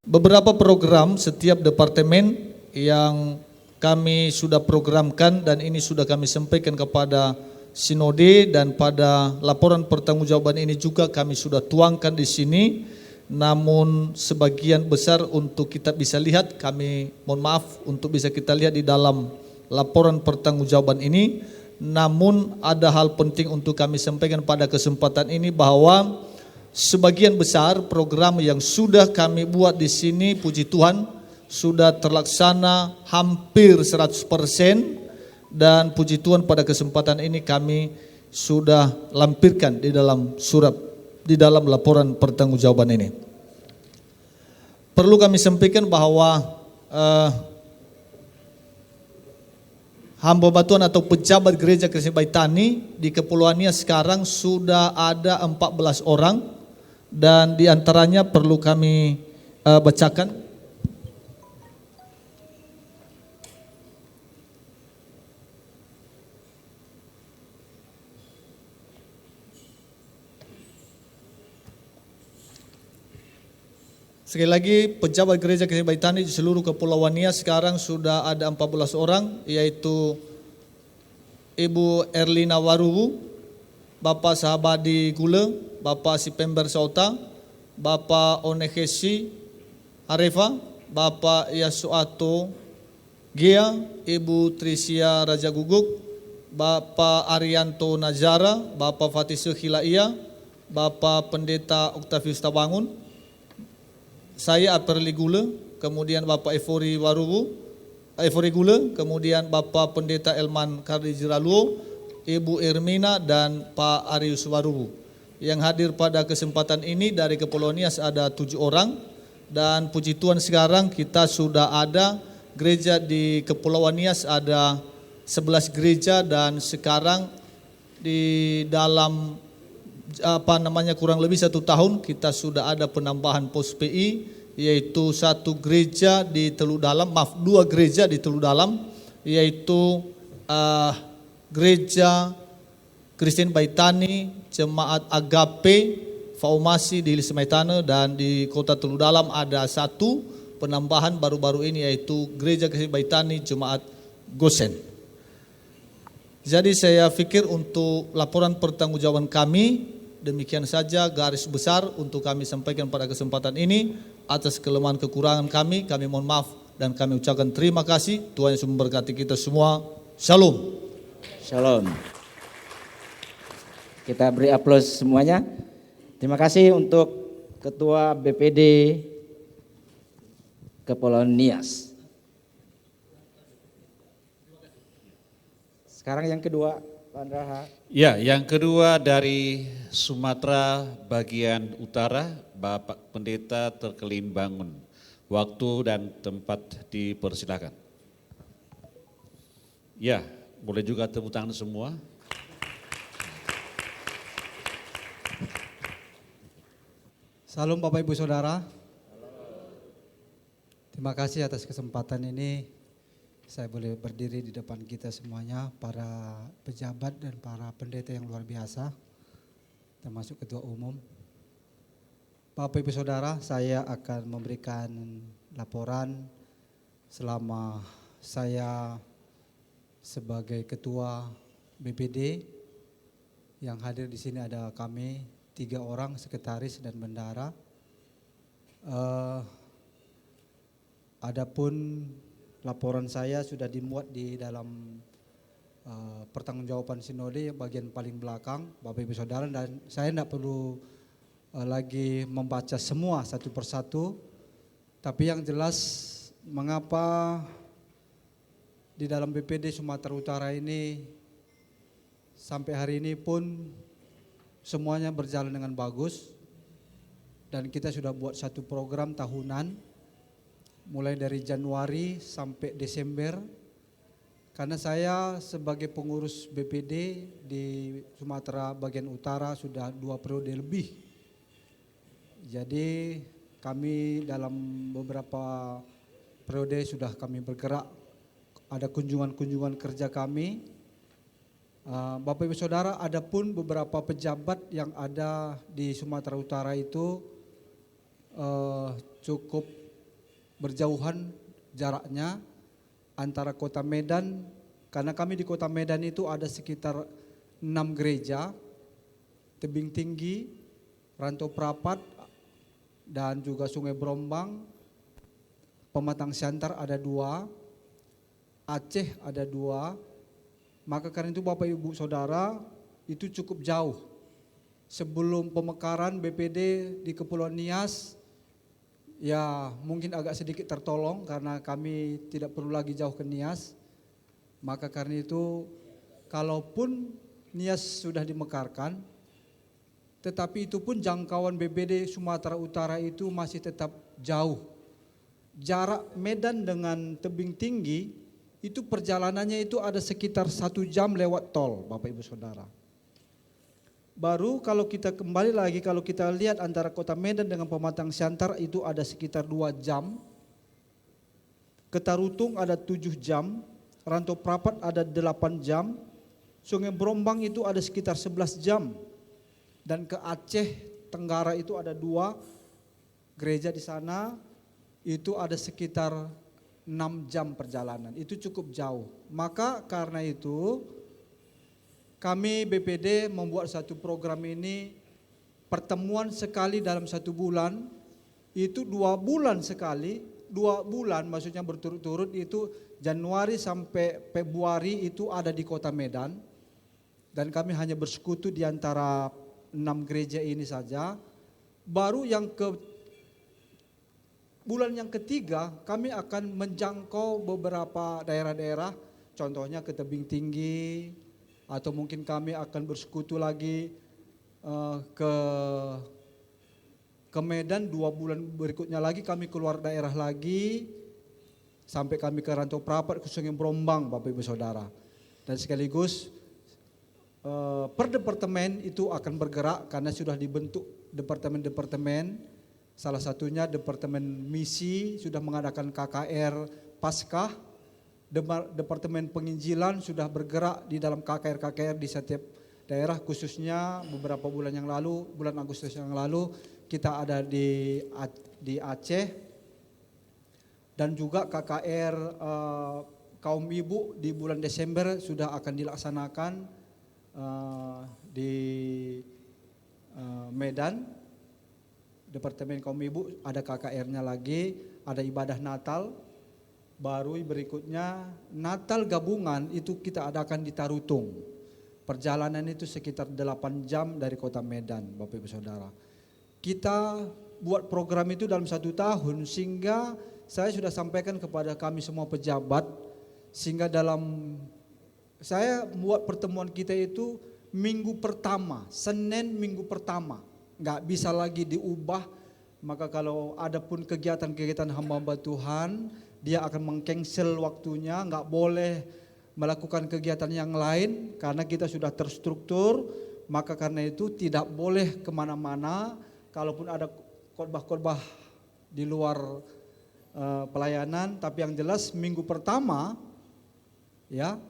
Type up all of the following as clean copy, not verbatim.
beberapa program setiap departemen yang kami sudah programkan dan ini sudah kami sampaikan kepada Sinode, dan pada laporan pertanggungjawaban ini juga kami sudah tuangkan di sini. Namun sebagian besar untuk kita bisa lihat, kami mohon maaf untuk bisa kita lihat di dalam laporan pertanggungjawaban ini. Namun ada hal penting untuk kami sampaikan pada kesempatan ini, bahwa sebagian besar program yang sudah kami buat di sini, puji Tuhan, sudah terlaksana hampir 100%, dan puji Tuhan pada kesempatan ini kami sudah lampirkan di dalam surat, di dalam laporan pertanggungjawaban ini. Perlu kami sampaikan bahwa hamba Tuhan atau pejabat gereja Kristen Baitani di Kepulauan Nias sekarang sudah ada 14 orang, dan diantaranya perlu kami bacakan. Sekali lagi, pejabat gereja Kristen Baitani di seluruh Kepulauan Nias sekarang sudah ada 14 orang, yaitu Ibu Erlina Waruwu, Bapak Sahabadi Gule, Bapak Sipember Sauta, Bapak Onekesi Arefa, Bapak Yasuato Gia, Ibu Trisia Raja Guguk, Bapak Arianto Najara, Bapak Fatisu Hilaia, Bapak Pendeta Octavius Tabangun, saya Aperli Gule, kemudian Bapak Efori Gule, kemudian Bapak Pendeta Elman Kardi Jiraluo, Ibu Irmina, dan Pak Arius Warubu. Yang hadir pada kesempatan ini dari Kepulauan Nias ada 7 orang, dan puji Tuhan sekarang kita sudah ada gereja di Kepulauan Nias ada 11 gereja, dan sekarang di dalam kurang lebih 1 tahun kita sudah ada penambahan pos PI, yaitu 1 gereja di Teluk Dalam, 2 gereja di Teluk Dalam, yaitu gereja Kristen Baitani Jemaat Agape Faumasi di Lismaitane, dan di Kota Teluk Dalam ada 1 penambahan baru-baru ini, yaitu gereja Kristen Baitani Jemaat Gosen. Jadi saya pikir untuk laporan pertanggungjawaban kami demikian saja garis besar untuk kami sampaikan pada kesempatan ini. Atas kelemahan kekurangan kami mohon maaf, dan kami ucapkan terima kasih. Tuhan Yesus memberkati kita semua. Shalom. Shalom. Kita beri aplaus semuanya. Terima kasih untuk Ketua BPD Kepulauan Nias. Sekarang yang kedua, Pak Andraha. Ya, yang kedua dari Sumatera bagian utara, Bapak Pendeta Terkelin Bangun. Waktu dan tempat dipersilakan. Ya, boleh juga tepuk tangan semua. Salam Bapak Ibu Saudara. Terima kasih atas kesempatan ini. Saya boleh berdiri di depan kita semuanya, para pejabat dan para pendeta yang luar biasa, termasuk Ketua Umum. Bapak Ibu Saudara, saya akan memberikan laporan selama saya sebagai Ketua BPD. Yang hadir di sini ada kami 3 orang, sekretaris dan bendara. Adapun laporan saya sudah dimuat di dalam pertanggungjawaban sinode bagian paling belakang, Bapak Ibu Saudara, dan saya tidak perlu lagi membaca semua satu persatu, tapi yang jelas mengapa di dalam BPD Sumatera Utara ini sampai hari ini pun semuanya berjalan dengan bagus, dan kita sudah buat satu program tahunan mulai dari Januari sampai Desember, karena saya sebagai pengurus BPD di Sumatera bagian utara sudah 2 periode lebih. Jadi kami dalam beberapa periode sudah kami bergerak, ada kunjungan-kunjungan kerja kami. Bapak Ibu Saudara, ada pun beberapa pejabat yang ada di Sumatera Utara itu cukup berjauhan jaraknya antara kota Medan, karena kami di kota Medan itu ada sekitar 6 gereja, Tebing Tinggi, Rantau Prapat, dan juga Sungai Brombang, Pematang Siantar ada 2, Aceh ada 2. Maka karena itu Bapak Ibu Saudara, itu cukup jauh. Sebelum pemekaran BPD di Kepulauan Nias, ya mungkin agak sedikit tertolong karena kami tidak perlu lagi jauh ke Nias. Maka karena itu, kalaupun Nias sudah dimekarkan, tetapi itu pun jangkauan BPD Sumatera Utara itu masih tetap jauh. Jarak Medan dengan Tebing Tinggi itu perjalanannya itu ada sekitar 1 jam lewat tol, Bapak Ibu Saudara. Baru kalau kita kembali lagi, kalau kita lihat antara kota Medan dengan Pematang Siantar itu ada sekitar 2 jam. Ke Tarutung ada 7 jam, Rantau Prapat ada 8 jam, Sungai Brombang itu ada sekitar 11 jam. Dan ke Aceh Tenggara itu ada 2 gereja di sana, itu ada sekitar 6 jam perjalanan. Itu cukup jauh. Maka karena itu kami BPD membuat satu program ini, pertemuan sekali dalam 1 bulan, itu 2 bulan sekali, 2 bulan maksudnya berturut-turut, itu Januari sampai Februari itu ada di kota Medan. Dan kami hanya bersekutu di antara 6 gereja ini saja. Baru yang bulan yang ketiga kami akan menjangkau beberapa daerah-daerah, contohnya ke Tebing Tinggi, atau mungkin kami akan bersekutu lagi ke Medan. 2 bulan berikutnya lagi kami keluar daerah lagi, sampai kami ke Rantau Prapat, ke Sungai Brombang, Bapak Ibu Saudara. Dan sekaligus per departemen itu akan bergerak karena sudah dibentuk departemen-departemen. Salah satunya Departemen Misi sudah mengadakan KKR Paskah. Departemen Penginjilan sudah bergerak di dalam KKR-KKR di setiap daerah, khususnya beberapa bulan yang lalu, bulan Agustus yang lalu kita ada di Aceh. Dan juga KKR kaum ibu di bulan Desember sudah akan dilaksanakan di Medan. Departemen kaum ibu ada KKR-nya lagi, ada ibadah Natal. Baru berikutnya Natal gabungan itu kita adakan di Tarutung. Perjalanan itu sekitar 8 jam dari kota Medan, Bapak Ibu Saudara. Kita buat program itu dalam 1 tahun, sehingga saya sudah sampaikan kepada kami semua pejabat, sehingga saya buat pertemuan kita itu minggu pertama, Senin minggu pertama, nggak bisa lagi diubah. Maka kalau ada pun kegiatan-kegiatan hamba-hamba Tuhan, dia akan mengcancel waktunya, nggak boleh melakukan kegiatan yang lain karena kita sudah terstruktur. Maka karena itu tidak boleh kemana-mana. Kalaupun ada khotbah-khotbah di luar pelayanan, tapi yang jelas minggu pertama, ya,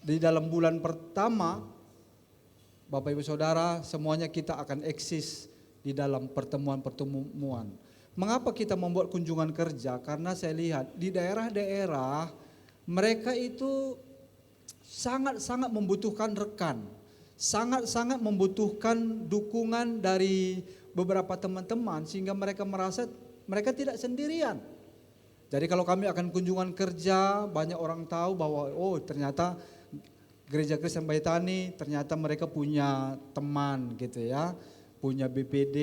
di dalam bulan pertama, Bapak Ibu Saudara, semuanya kita akan eksis di dalam pertemuan-pertemuan. Mengapa kita membuat kunjungan kerja? Karena saya lihat di daerah-daerah mereka itu sangat-sangat membutuhkan rekan, sangat-sangat membutuhkan dukungan dari beberapa teman-teman, sehingga mereka merasa mereka tidak sendirian. Jadi kalau kami akan kunjungan kerja, banyak orang tahu bahwa oh ternyata Gereja Kristen Baitani ternyata mereka punya teman gitu ya, punya BPD,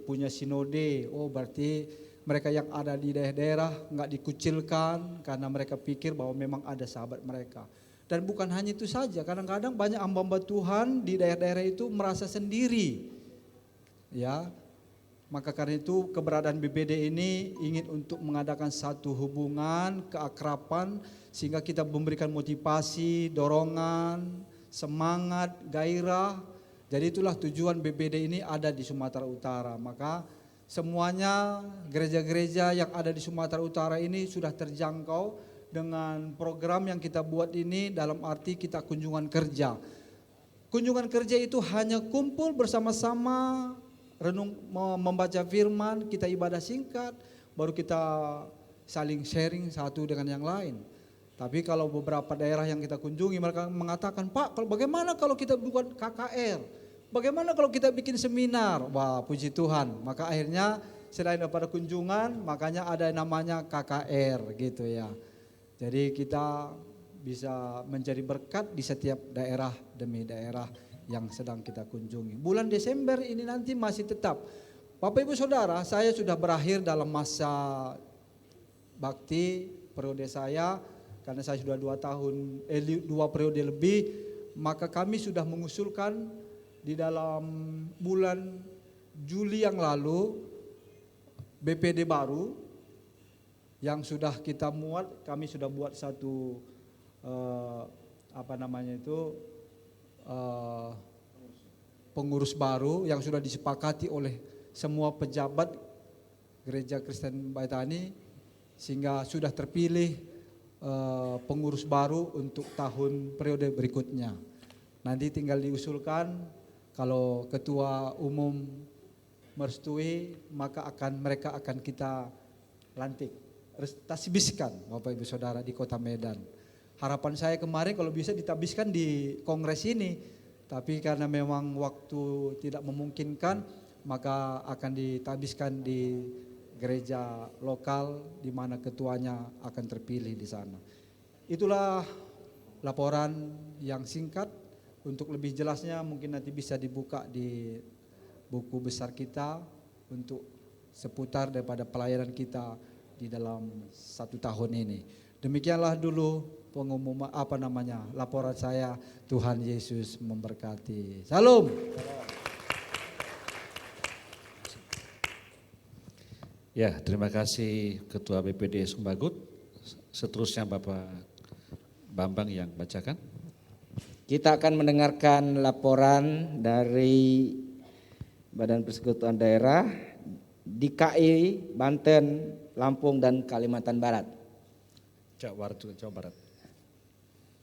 punya sinode. Oh berarti mereka yang ada di daerah-daerah nggak dikucilkan karena mereka pikir bahwa memang ada sahabat mereka. Dan bukan hanya itu saja, kadang-kadang banyak hamba-hamba Tuhan di daerah-daerah itu merasa sendiri. Ya, maka karena itu keberadaan BPD ini ingin untuk mengadakan satu hubungan, keakraban, sehingga kita memberikan motivasi, dorongan, semangat, gairah. Jadi itulah tujuan BPD ini ada di Sumatera Utara. Maka semuanya gereja-gereja yang ada di Sumatera Utara ini sudah terjangkau dengan program yang kita buat ini, dalam arti kita kunjungan kerja. Kunjungan kerja itu hanya kumpul bersama-sama, renung, membaca firman, kita ibadah singkat, baru kita saling sharing satu dengan yang lain. Tapi kalau beberapa daerah yang kita kunjungi mereka mengatakan, Pak, bagaimana kalau kita buat KKR? Bagaimana kalau kita bikin seminar? Wah, puji Tuhan. Maka akhirnya selain daripada kunjungan, makanya ada namanya KKR gitu ya. Jadi kita bisa menjadi berkat di setiap daerah demi daerah yang sedang kita kunjungi. Bulan Desember ini nanti masih tetap. Bapak Ibu Saudara, saya sudah berakhir dalam masa bakti periode saya, karena saya sudah 2 periode lebih, maka kami sudah mengusulkan di dalam bulan Juli yang lalu BPD baru yang sudah kita muat. Kami sudah buat satu pengurus baru yang sudah disepakati oleh semua pejabat Gereja Kristen Baitani, sehingga sudah terpilih pengurus baru untuk tahun periode berikutnya. Nanti tinggal diusulkan, kalau ketua umum merestui maka mereka akan kita lantik, tasbiskan Bapak Ibu Saudara di Kota Medan. Harapan saya kemarin kalau bisa ditabiskan di kongres ini, tapi karena memang waktu tidak memungkinkan maka akan ditabiskan di gereja lokal di mana ketuanya akan terpilih di sana. Itulah laporan yang singkat. Untuk lebih jelasnya mungkin nanti bisa dibuka di buku besar kita untuk seputar daripada pelayanan kita di dalam 1 tahun ini. Demikianlah dulu pengumuman laporan saya. Tuhan Yesus memberkati. Salam. Ya, terima kasih Ketua BPD Sumbagut. Seterusnya Bapak Bambang yang bacakan. Kita akan mendengarkan laporan dari Badan Persekutuan Daerah DKI, Banten, Lampung, dan Kalimantan Barat. Jawa Barat.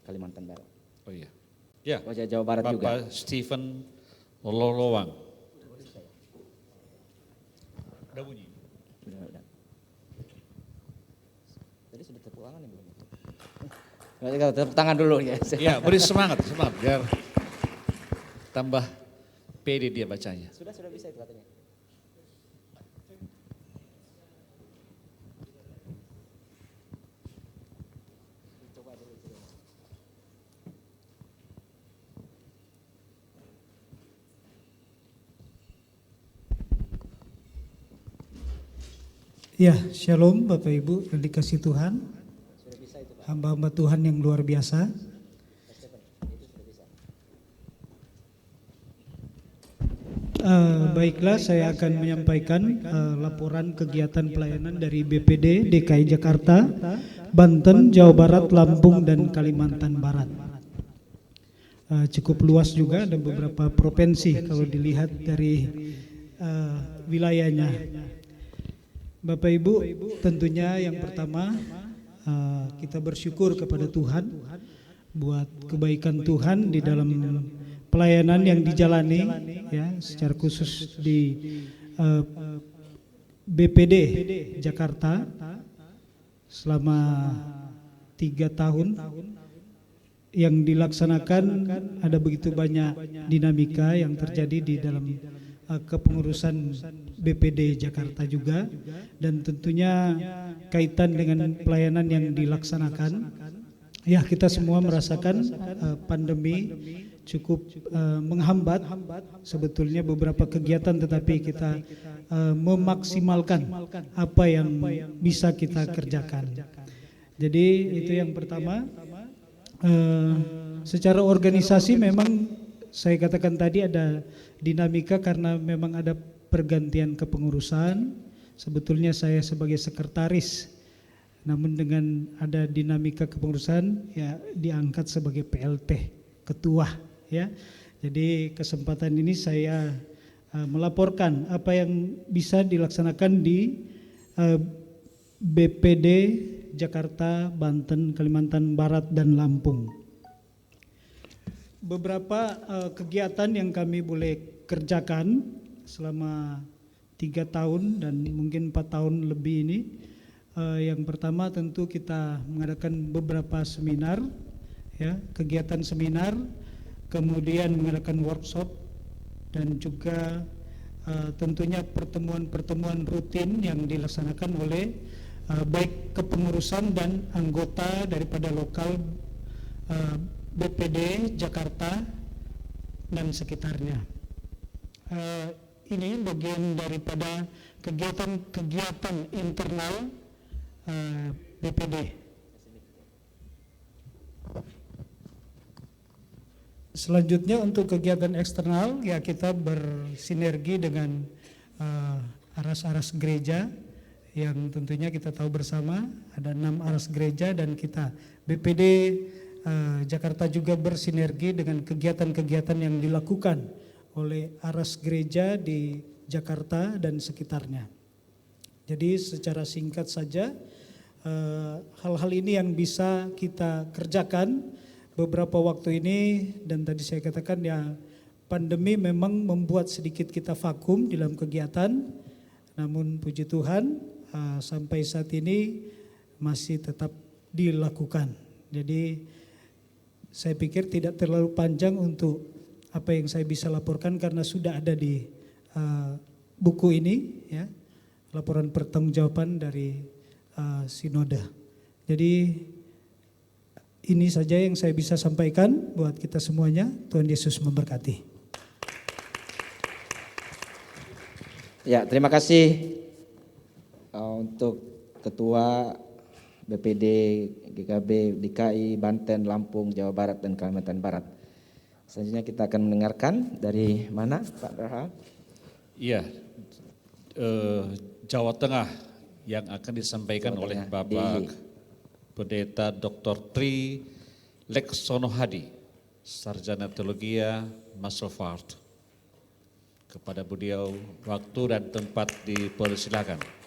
Kalimantan Barat. Oh iya. Ya. Oh, Jawa Barat Bapak juga. Stephen Lolowang. Udah bunyi. Sudah. Tadi sudah tepuk tangan ya belum? Tepuk tangan dulu ya. Ya, beri semangat biar tambah pede dia bacanya. Sudah bisa itu katanya. Ya, shalom Bapak Ibu yang dikasihi Tuhan. Hamba-hamba Tuhan yang luar biasa. Baiklah, saya akan menyampaikan laporan kegiatan pelayanan dari BPD DKI Jakarta, Banten, Jawa Barat, Lampung, dan Kalimantan Barat. Cukup luas juga, ada beberapa provinsi kalau dilihat dari wilayahnya. Bapak Ibu, tentunya yang pertama kita bersyukur kepada Tuhan buat kebaikan Tuhan di dalam pelayanan yang dijalani ya, secara khusus di BPD Jakarta selama 3 tahun yang dilaksanakan. Ada begitu banyak dinamika yang terjadi di dalam kepengurusan BPD Jakarta juga, dan tentunya kaitan dengan pelayanan yang dilaksanakan. Ya, kita semua merasakan pandemi cukup menghambat sebetulnya beberapa kegiatan, tetapi kita memaksimalkan apa yang bisa kita kerjakan. Jadi itu yang pertama. Secara organisasi memang saya katakan tadi ada dinamika karena memang ada pergantian kepengurusan. Sebetulnya saya sebagai sekretaris, namun dengan ada dinamika kepengurusan ya diangkat sebagai PLT, ketua ya. Jadi kesempatan ini saya melaporkan apa yang bisa dilaksanakan di BPD Jakarta, Banten, Kalimantan Barat, dan Lampung. Beberapa kegiatan yang kami boleh kerjakan selama 3 tahun dan mungkin 4 tahun lebih ini, Yang pertama tentu kita mengadakan beberapa seminar, ya, kegiatan seminar, kemudian mengadakan workshop, dan juga tentunya pertemuan-pertemuan rutin yang dilaksanakan oleh baik kepengurusan dan anggota daripada lokal BPD Jakarta dan sekitarnya. Ini bagian daripada kegiatan-kegiatan internal BPD. Selanjutnya untuk kegiatan eksternal, ya kita bersinergi dengan aras-aras gereja yang tentunya kita tahu bersama ada 6 aras gereja, dan kita BPD Jakarta juga bersinergi dengan kegiatan-kegiatan yang dilakukan oleh aras gereja di Jakarta dan sekitarnya. Jadi secara singkat saja, hal-hal ini yang bisa kita kerjakan beberapa waktu ini, dan tadi saya katakan ya, pandemi memang membuat sedikit kita vakum dalam kegiatan, namun puji Tuhan sampai saat ini masih tetap dilakukan. Jadi saya pikir tidak terlalu panjang untuk apa yang saya bisa laporkan karena sudah ada di buku ini, ya, laporan pertanggungjawaban dari sinode. Jadi ini saja yang saya bisa sampaikan buat kita semuanya. Tuhan Yesus memberkati. Ya, terima kasih untuk Ketua BPD GKB DKI, Banten, Lampung, Jawa Barat, dan Kalimantan Barat. Selanjutnya kita akan mendengarkan dari mana, Pak Raha? Iya, Jawa Tengah yang akan disampaikan Jawa oleh Tengah, Bapak DIY. Pendeta Dr. Tri Leksono Hadi, Sarjana Teologi Masolfart. Kepada beliau waktu dan tempat dipersilakan.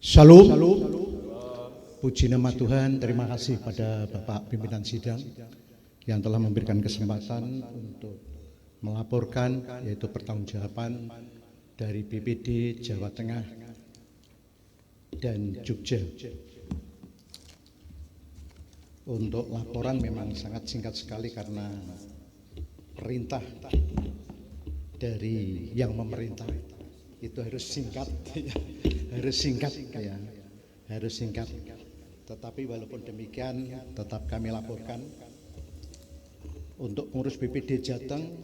Shalom. Puji nama Tuhan, terima kasih pada Bapak Pimpinan Sidang yang telah memberikan kesempatan untuk melaporkan, yaitu pertanggungjawaban dari BPD Jawa Tengah dan Jogja. Untuk laporan memang sangat singkat sekali karena perintah dari yang memerintah itu harus singkat, harus singkat. Tetapi walaupun demikian tetap kami laporkan untuk pengurus BPD Jateng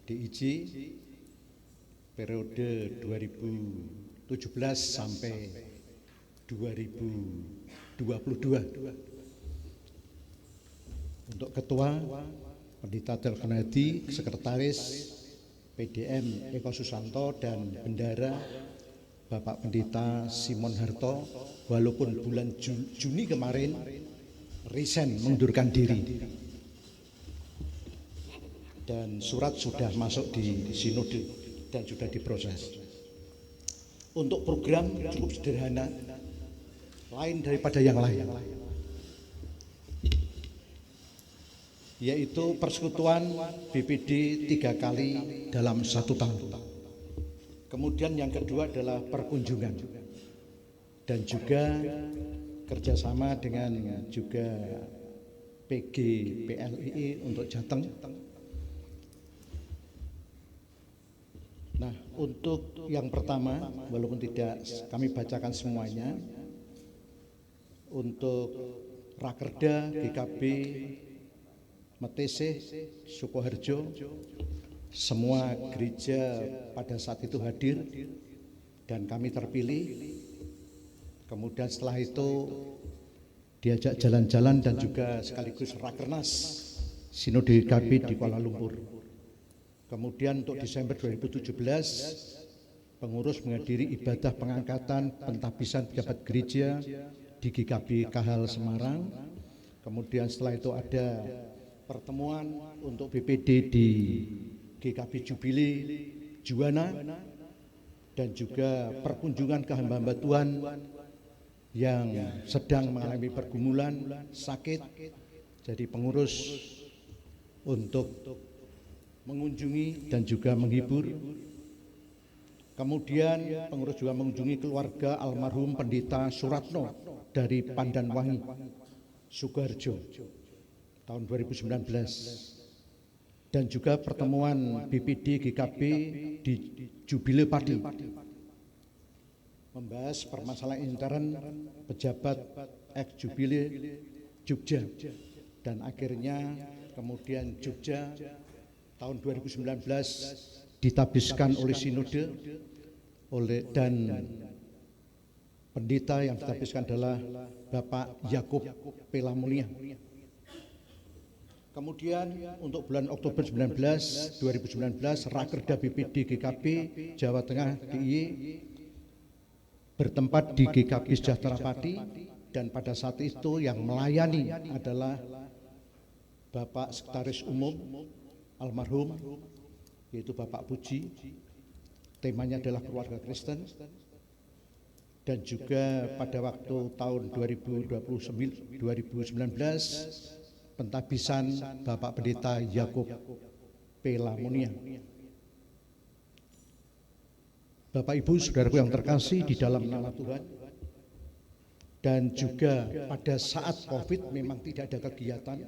DIJ periode 2017 sampai 2022. Untuk Ketua Pendeta Telkonadi, Sekretaris PDM Eko Susanto, dan Bendara Bapak Pendeta Simon Harto, walaupun bulan Juni kemarin resign, mengundurkan diri, dan surat sudah masuk di sinode dan sudah diproses. Untuk program cukup sederhana, lain daripada yang lain, yaitu persekutuan BPD 3 kali dalam 1 tahun. Kemudian yang kedua adalah perkunjungan dan juga kerjasama dengan juga PG PLII untuk Jateng. Nah, untuk yang pertama, walaupun tidak kami bacakan semuanya, untuk Rakerda GKB Metese Sukoharjo, semua gereja pada saat itu hadir dan kami terpilih. Kemudian setelah itu diajak jalan-jalan dan juga sekaligus Rakernas Sinode GKB di Kuala Lumpur. Kemudian untuk Desember 2017 pengurus menghadiri ibadah pengangkatan pentabisan pejabat gereja di GKB Kahal Semarang. Kemudian setelah itu ada pertemuan untuk BPD di GKB Jubile Juwana dan juga perkunjungan ke hamba-hamba Tuhan yang sedang mengalami pergumulan, sakit. Jadi pengurus untuk mengunjungi dan juga menghibur. Kemudian pengurus juga mengunjungi keluarga almarhum Pendeta Suratno dari Pandanwangi, Sukoharjo tahun 2019. Dan juga pertemuan BPD GKB di Jubile Padi membahas permasalahan intern pejabat ex Jubile Jogja, dan akhirnya kemudian Jogja tahun 2019 ditabiskan oleh sinode dan pendeta yang ditabiskan adalah Bapak Yakub Pelamulia. Kemudian untuk bulan Oktober 2019, Rakerda BPD GKB Jawa Tengah DIY bertempat di GKB Sejahtera Pati, dan pada saat itu yang melayani adalah Bapak Sekretaris Umum almarhum, yaitu Bapak Puji. Temanya adalah keluarga Kristen. Dan juga pada waktu tahun 2019 pentabisan Bapak Pendeta Yakub Pelamulia. Bapak Ibu Saudaraku yang terkasih di dalam nama Tuhan, dan juga pada saat COVID memang tidak ada kegiatan,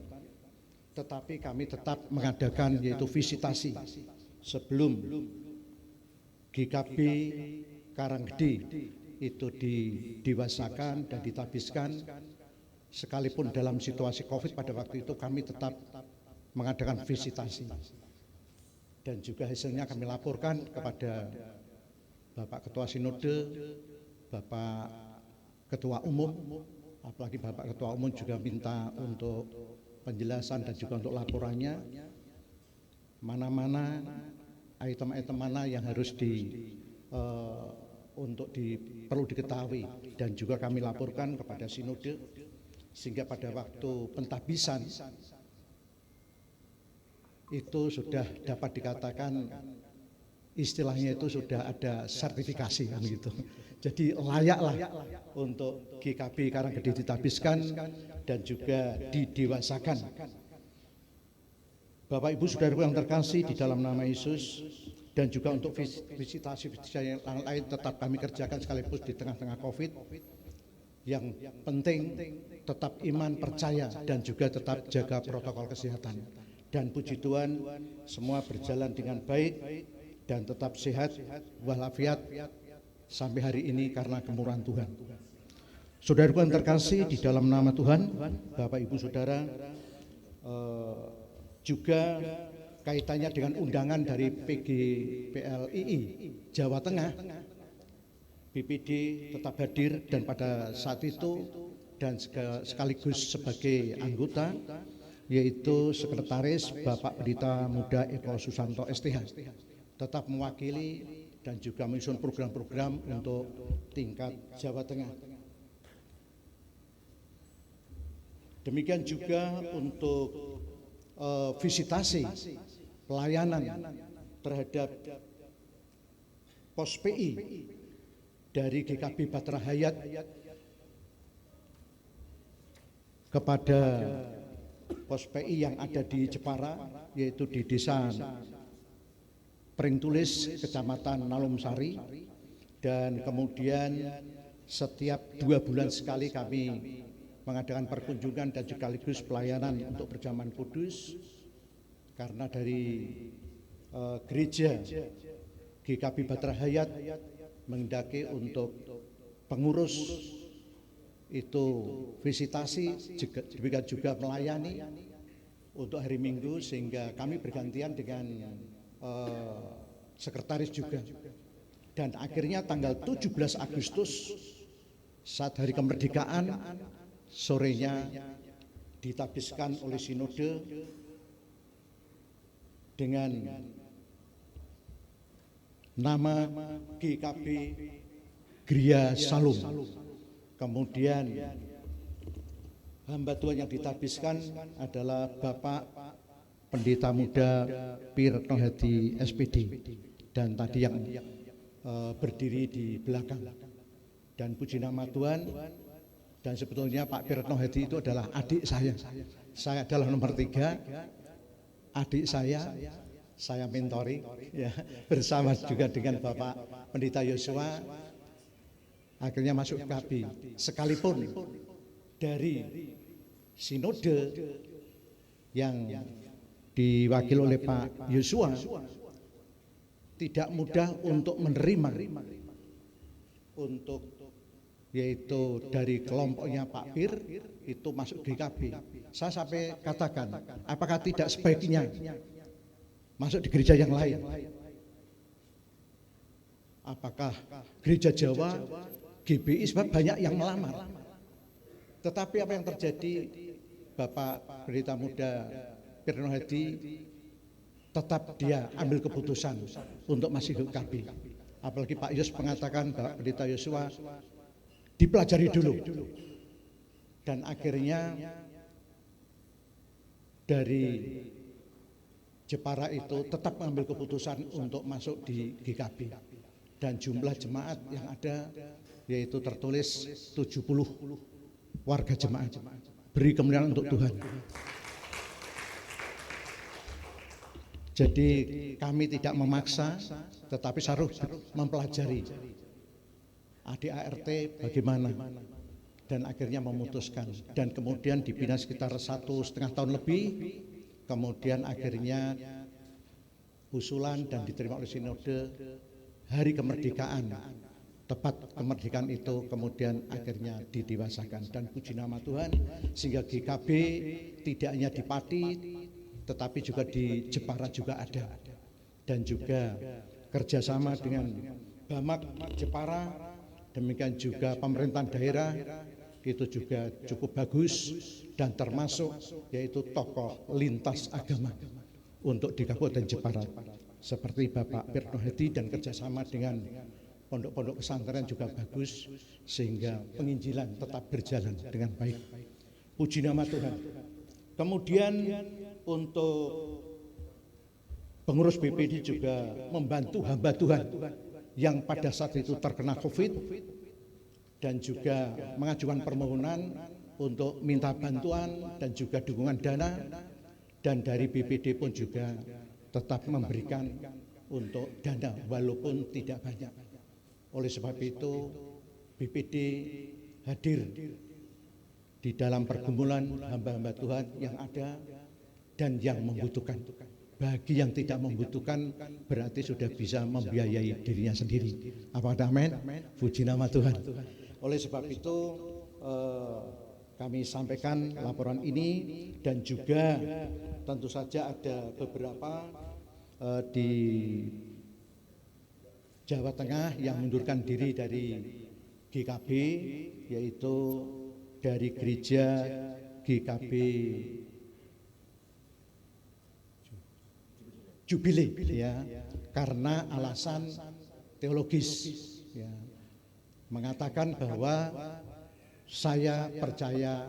tetapi kami tetap mengadakan yaitu visitasi sebelum GKB Karanggede itu didewasakan dan ditabiskan. Sekalipun dalam situasi COVID pada waktu itu kami tetap mengadakan visitasi, dan juga hasilnya kami laporkan kepada Bapak Ketua Sinode, Bapak Ketua Umum. Apalagi Bapak Ketua Umum juga minta untuk penjelasan dan juga untuk laporannya, mana-mana item-item mana yang harus perlu diketahui, dan juga kami laporkan kepada Sinode, sehingga pada waktu pentabisan itu sudah dapat dikatakan istilahnya itu sudah ada sertifikasi kan gitu. Jadi layaklah untuk GKB Karanggede ditabiskan dan juga didewasakan. Bapak Ibu Saudaraku yang terkasih di dalam nama Yesus, dan juga untuk visitasi yang lain tetap kami kerjakan sekaligus di tengah-tengah COVID. Yang penting tetap iman, percaya, dan juga tetap jaga protokol kesehatan. Dan puji Tuhan semua berjalan dengan baik dan tetap sehat walafiat sampai hari ini karena kemurahan Tuhan. Saudaraku yang terkasih di dalam nama Tuhan, Bapak Ibu Saudara, juga kaitannya dengan undangan dari PGPLII Jawa Tengah, BPD tetap hadir, dan pada saat itu dan sekaligus sebagai anggota yaitu Sekretaris Bapak Pendeta Muda Eko Susanto STH tetap mewakili dan juga menyusun program-program untuk tingkat Jawa Tengah. Demikian juga untuk visitasi pelayanan terhadap pos PI dari GKB Batra Hayat kepada pos PI yang ada di Jepara, yaitu di Desa Pringtulis, Kecamatan Nalumsari, dan kemudian setiap 2 bulan sekali kami mengadakan perkunjungan dan sekaligus pelayanan untuk berjamaah kudus, karena dari gereja GKB Batra Hayat menghendaki untuk pengurus itu visitasi juga melayani untuk hari Minggu, sehingga kami bergantian dengan sekretaris juga. Dan akhirnya tanggal 17 Agustus saat hari kemerdekaan sorenya ditabiskan oleh sinode dengan nama GKB Gria Salum. Kemudian hamba Tuhan yang ditabiskan adalah Bapak Pendeta Muda Pirno Hadi SPD, dan tadi yang berdiri di belakang. Dan puji nama Tuhan, dan sebetulnya Pak Pirno Hadi itu adalah adik saya. Saya adalah nomor 3, adik saya mentori ya, bersama juga dengan Bapak Pendeta Yosua akhirnya masuk KB. Sekalipun dari sinode yang diwakili oleh Pak Yosua tidak mudah untuk menerima, untuk yaitu dari kelompoknya Pak Pir itu masuk GKB. Saya sampai katakan, apakah tidak sebaiknya masuk di gereja yang lain? Apakah gereja Jawa, GBI, sebab banyak yang melamar. Tetapi apa yang terjadi, Bapak Pendeta Muda Pirno Hadi tetap dia ambil keputusan untuk masih ke KB. Apalagi Pak Yos mengatakan Bapak Pendeta Yosua dipelajari dulu. Dan akhirnya dari Jepara itu tetap mengambil keputusan untuk masuk di GKB. Dan jumlah jemaat yang ada yaitu tertulis 70 warga jemaat. Beri kemuliaan untuk Tuhan. Jadi kami tidak memaksa, tetapi harus mempelajari ADART bagaimana, dan akhirnya memutuskan. Dan kemudian dibina sekitar 1,5 tahun lebih, kemudian akhirnya usulan dan diterima oleh sinode hari kemerdekaan, tepat kemerdekaan itu kemudian akhirnya didewasakan. Dan puji nama Tuhan, sehingga GKB tidak hanya di Pati tetapi juga di Jepara juga ada, dan juga kerjasama dengan Bamak Jepara, demikian juga pemerintahan daerah itu juga cukup bagus, dan termasuk yaitu tokoh lintas agama untuk di Kabupaten Jepara seperti Bapak Pirno Hadi, dan kerjasama dengan pondok-pondok pesantren juga bagus, sehingga penginjilan tetap berjalan dengan baik. Puji nama Tuhan. Kemudian untuk pengurus BPD juga membantu hamba Tuhan yang pada saat itu terkena COVID, dan juga mengajukan permohonan untuk minta bantuan dan juga dukungan dana, dan dari BPD pun juga tetap memberikan untuk dana walaupun tidak banyak. Oleh sebab itu BPD hadir di dalam pergumulan hamba-hamba Tuhan yang ada dan yang membutuhkan. Bagi yang tidak membutuhkan berarti sudah bisa membiayai dirinya sendiri. Apakah amin? Puji nama Tuhan. Oleh sebab itu kami sampaikan laporan ini, dan juga tentu saja ada beberapa di Jawa Tengah yang mundurkan diri dari GKB, yaitu dari gereja GKB Jubile ya, karena alasan teologis ya, mengatakan bahwa saya percaya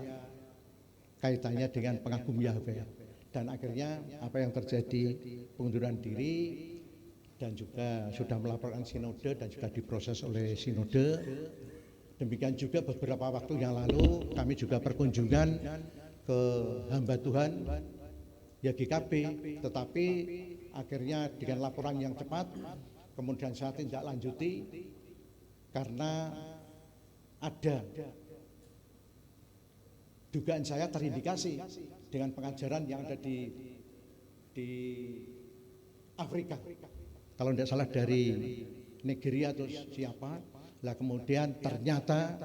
kaitannya dengan pengagum Yahweh, dan akhirnya apa yang terjadi, pengunduran diri, dan juga sudah melaporkan sinode dan juga diproses oleh sinode. Demikian juga beberapa waktu yang lalu kami juga berkunjungan ke hamba Tuhan ya GKB, tetapi akhirnya dengan laporan yang cepat kemudian saya tindak lanjuti karena ada dugaan saya terindikasi dengan pengajaran yang ada di Afrika, kalau tidak salah dari Nigeria atau siapa. Lah kemudian ternyata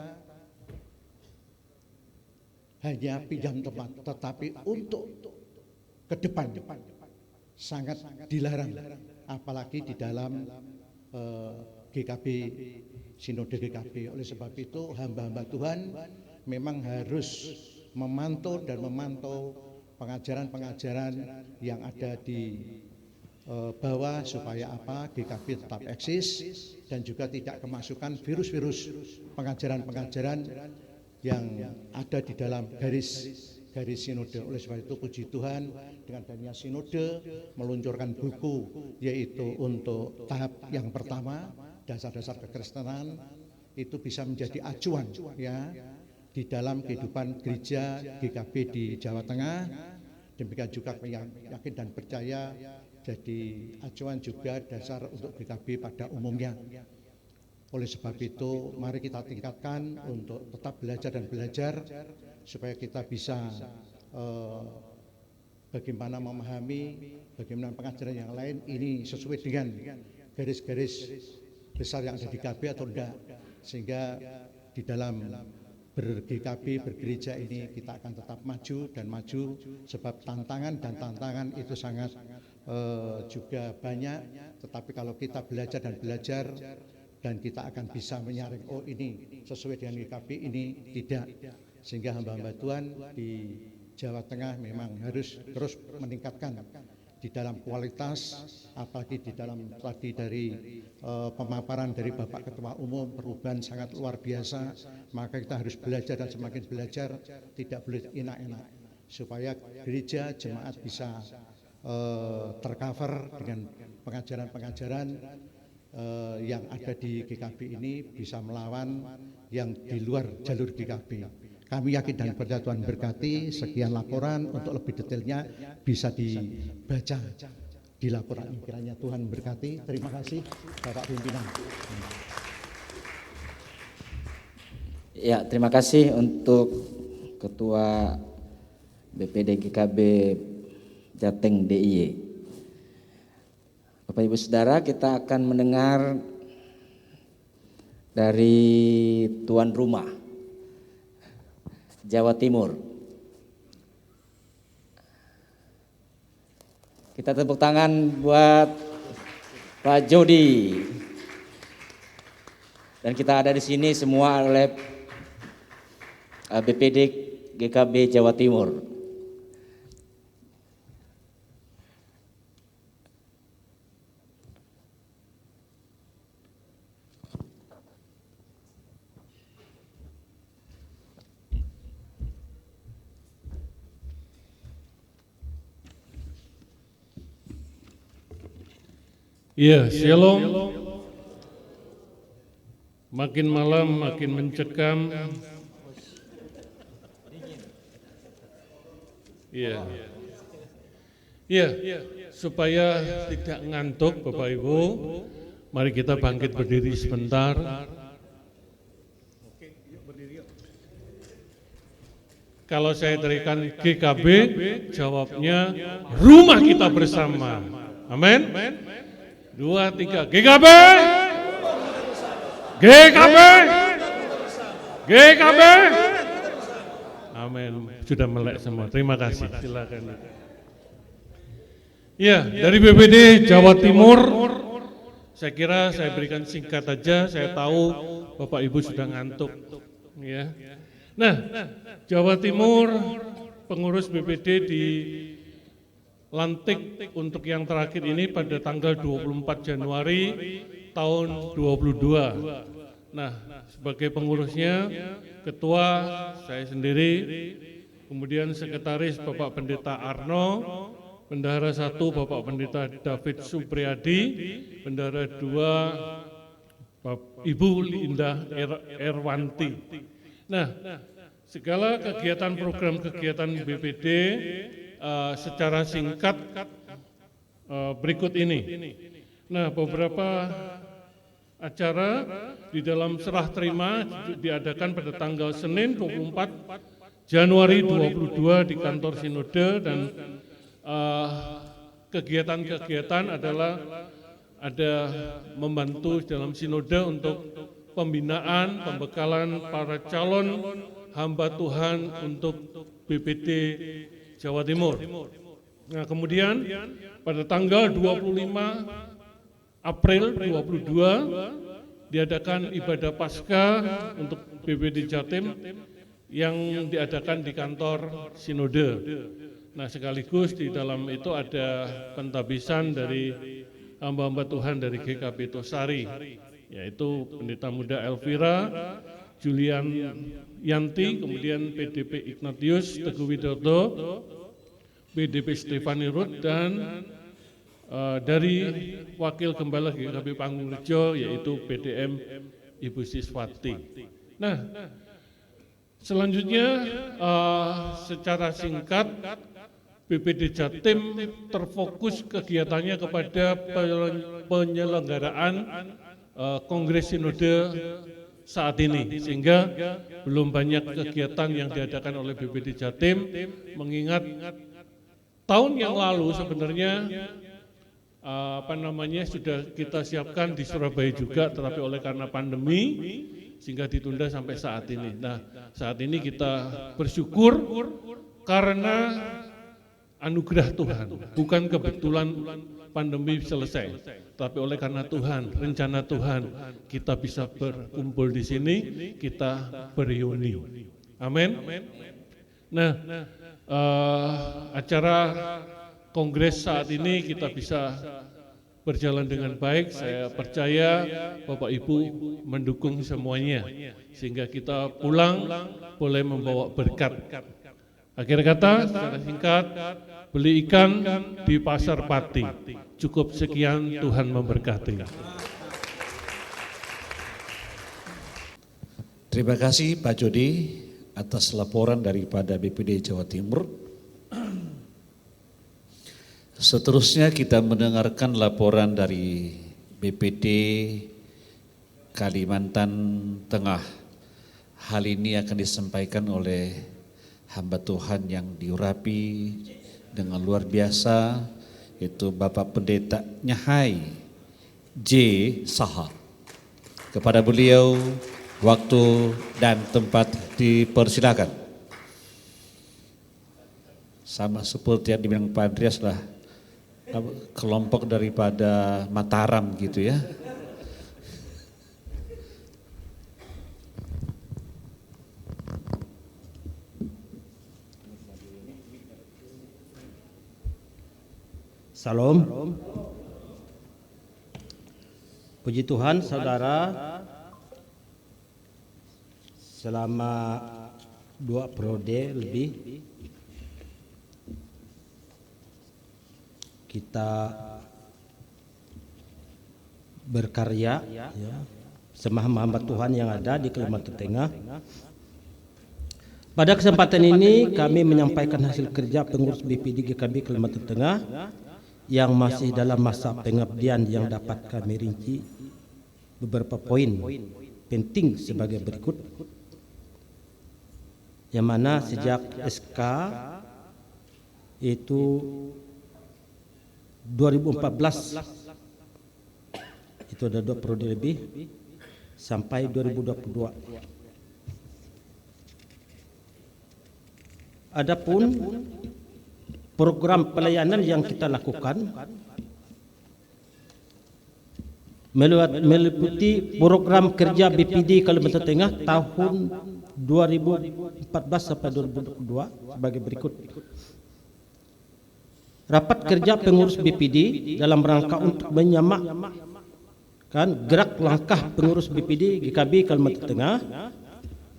hanya pinjam tempat, tetapi untuk ke depan sangat dilarang, apalagi di dalam GKB, sinode GKB. Oleh sebab itu hamba-hamba Tuhan memang harus memantau pengajaran-pengajaran yang ada di bawah, supaya apa, GKB tetap eksis dan juga tidak kemasukan virus-virus pengajaran-pengajaran yang ada di dalam garis sinode. Oleh sebab itu puji Tuhan dengan adanya sinode meluncurkan buku, yaitu untuk tahap yang pertama dasar-dasar kekristenan, itu bisa menjadi acuan ya di dalam kehidupan gereja GKB di Jawa Tengah. Demikian juga yang yakin dan percaya jadi acuan juga dasar untuk GKB pada umumnya. Oleh sebab itu mari kita tingkatkan untuk tetap belajar dan belajar supaya kita bisa bagaimana memahami bagaimana pengajaran yang lain ini sesuai dengan garis-garis besar yang ada di GB atau tidak, sehingga di dalam ber-GKB, bergereja ini kita akan tetap maju dan maju, sebab tantangan itu sangat juga banyak, tetapi kalau kita belajar dan belajar dan kita akan bisa menyaring, oh ini sesuai dengan GKB, ini tidak, sehingga hamba-hamba Tuhan di Jawa Tengah memang harus terus meningkatkan di dalam kualitas, apalagi di dalam tadi dari pemaparan dari Bapak Ketua Umum, perubahan sangat luar biasa. Maka kita harus belajar dan semakin belajar tidak boleh enak-enak, supaya gereja jemaat bisa tercover dengan pengajaran-pengajaran yang ada di GKB ini, bisa melawan yang di luar jalur GKB. Kami yakin dan percaya Tuhan berkati. Sekian laporan, untuk lebih detailnya bisa dibaca di laporan ini. Kiranya Tuhan berkati. Terima kasih Bapak Pimpinan. Ya, terima kasih untuk Ketua BPD GKB Jateng DIY. Bapak Ibu Saudara, kita akan mendengar dari tuan rumah Jawa Timur. Kita tepuk tangan buat Pak Jody. Dan kita ada di sini semua oleh BPD GKB Jawa Timur. Ya, shalom. Makin malam makin mencekam. Ya, supaya tidak ngantuk Bapak Ibu, mari kita bangkit berdiri sebentar. Kalau saya terikan GKB, jawabnya rumah kita bersama. Amin. 2, 3, GKB, GKB, GKB. Amin. Sudah melek semua. Terima kasih. Silakan. Ya, dari BPD Jawa Timur, saya kira saya berikan singkat aja. Saya tahu Bapak Ibu sudah ngantuk. Ya. Nah, Jawa Timur, pengurus BPD di lantik untuk yang terakhir ini pada tanggal 24 Januari tahun 22. Nah, sebagai pengurusnya, ketua saya sendiri, kemudian sekretaris Bapak Pendeta Arno, bendahara 1 Bapak Pendeta David Supriyadi, bendahara 2 Ibu Linda Erwanti. Nah, segala kegiatan program kegiatan BPD secara singkat berikut ini. Nah, beberapa acara di dalam serah terima diadakan pada tanggal Senin 24 Januari 22 di kantor Sinode, dan kegiatan-kegiatan adalah ada membantu dalam Sinode untuk pembinaan, pembekalan para calon hamba Tuhan untuk BPD Jawa Timur. Nah, kemudian pada tanggal 25 April 22 diadakan ibadah Paskah untuk BPD Jatim yang diadakan di kantor Sinode. Nah, sekaligus di dalam itu ada pentabisan dari hamba-hamba Tuhan dari GKB Tosari, yaitu Pendeta Muda Elvira, Julian Yanti, kemudian PDP Ignatius Teguh Widodo, PDP Stefani Ruth, dan dari Wakil Gembala GKB Panggung Rejo yaitu PDM Ibu Siswati. Nah, selanjutnya secara singkat BPD Jatim terfokus kegiatannya kepada penyelenggaraan Kongres Sinode saat ini, sehingga belum banyak kegiatan yang diadakan oleh BPD Jatim, mengingat tahun yang lalu sebenarnya sudah kita siapkan di Surabaya juga, tetapi oleh karena pandemi sehingga ditunda sampai saat ini. Nah, saat ini kita bersyukur karena anugerah Tuhan, bukan kebetulan pandemi selesai, tapi oleh karena Tuhan, rencana Tuhan, kita bisa berkumpul di sini, kita bereuni. Amin. Nah, acara kongres saat ini kita bisa berjalan dengan baik. Saya percaya Bapak Ibu mendukung semuanya, sehingga kita pulang boleh membawa berkat. Akhir kata, secara singkat, beli ikan di Pasar Pati. Cukup sekian, Tuhan memberkati. Terima kasih Pak Jody atas laporan daripada BPD Jawa Timur. Seterusnya kita mendengarkan laporan dari BPD Kalimantan Tengah. Hal ini akan disampaikan oleh hamba Tuhan yang diurapi dengan luar biasa, yaitu Bapak Pendeta Nyahai J. Sahar. Kepada beliau waktu dan tempat dipersilakan. Sama seperti yang dibilang Pak Andreas lah, kelompok daripada Mataram gitu ya. Salam. Puji Tuhan, saudara, selama 2 periode lebih kita berkarya ya, semaham-hamba Tuhan yang ada di Kalimantan Tengah. Pada kesempatan ini kami menyampaikan hasil kerja pengurus BPD GKB Kalimantan Tengah yang masih dalam masa pengabdian, yang dapat kami rinci beberapa poin penting sebagai berikut. Yang mana sejak SK itu 2014 itu ada 2 periode lebih sampai 2022. Adapun program pelayanan yang kita lakukan meliputi program kerja BPD Kalimantan Tengah tahun 2014 sampai 2022 sebagai berikut. Rapat kerja pengurus BPD dalam rangka untuk menyamakkan gerak langkah pengurus BPD GKB Kalimantan Tengah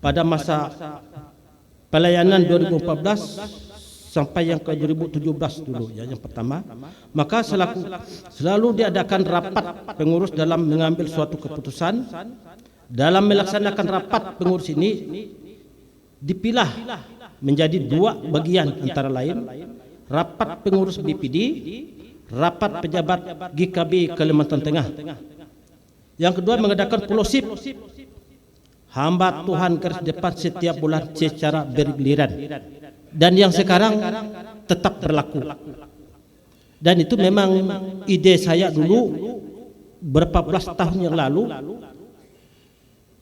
pada masa pelayanan 2014 sampai yang ke 2017 dulu ya, yang pertama. Maka selalu diadakan rapat pengurus dalam mengambil suatu keputusan. Dalam melaksanakan rapat pengurus ini dipilah menjadi 2 bagian, antara lain rapat pengurus BPD, rapat pejabat GKB Kalimantan Tengah. Yang kedua mengadakan fellowship hamba Tuhan garis depan setiap bulan secara bergiliran. Dan yang sekarang tetap berlaku. Dan itu memang ide saya dulu berapa belas tahun yang lalu,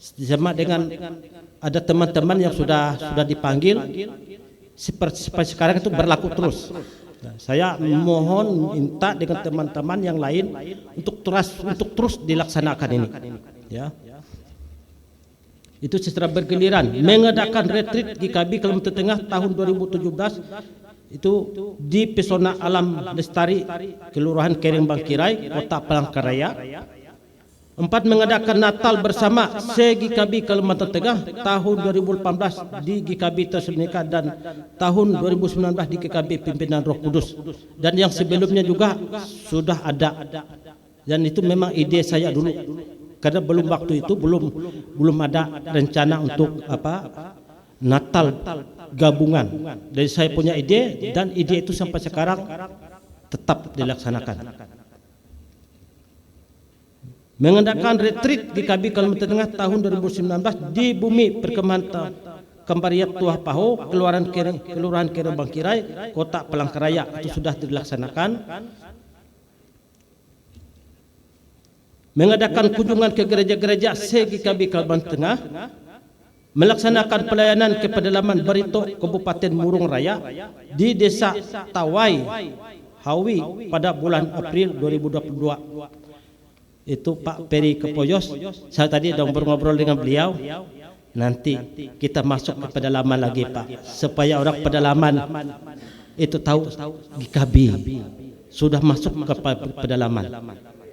sama dengan ada teman-teman yang sudah dipanggil, seperti sekarang itu berlaku terus. Nah, saya mohon minta dengan teman-teman yang lain untuk terus dilaksanakan ini. Ya. Itu secara bergiliran mengadakan retreat GKB Kalimantan Tengah tahun 2017 itu di Pesona Alam Lestari, Kelurahan Kereng Bangkirai, Kota Palangkaraya. 4. Mengadakan Natal bersama se-GKB Kalimantan Tengah tahun 2018 di GKB Thessalonika dan tahun 2019 di GKB Pimpinan Roh Kudus. Dan yang sebelumnya juga sudah ada. Dan itu memang ide saya dulu. Karena belum waktu itu belum ada rencana untuk Natal gabungan. Jadi saya punya ide dan ide itu sampai sekarang tetap dilaksanakan. Mengadakan retreat GKB Kalimantan Tengah tahun 2019 di Bumi Perkemahan Kembariat Tuah Paho, Kelurahan Kereng Bangkirai, Kota Palangkaraya, itu sudah dilaksanakan. Mengadakan kunjungan ke gereja-gereja se-GKB Kalimantan Tengah, melaksanakan pelayanan ke pedalaman Barito, Kabupaten Murung Raya di Desa Tawai, Hawi pada bulan April 2022. Itu Pak Peri Kepoyos. Saya tadi sudah ngobrol dengan beliau. Nanti kita masuk ke pedalaman lagi Pak, supaya orang pedalaman itu tahu GKB sudah masuk ke pedalaman.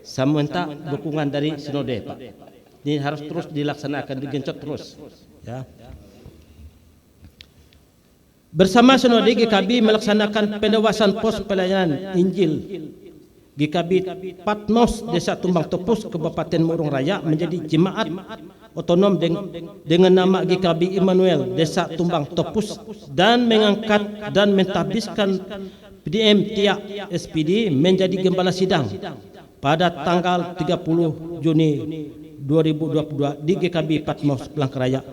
Saya minta dukungan dari Sinode Pak. Ini harus terus dilaksanakan, digencot terus. Ya. Bersama Sinode GKB melaksanakan pendewasan pos pelayanan Injil GKB Patmos Desa Tumbang Tepus Kabupaten Murung Raya menjadi jemaat otonom dengan nama GKB Immanuel Desa Tumbang Tepus dan mengangkat dan mentahbiskan PDM Tia SPD menjadi gembala sidang pada tanggal 30 Juni 2022 di GKB Patmos Palangkaraya.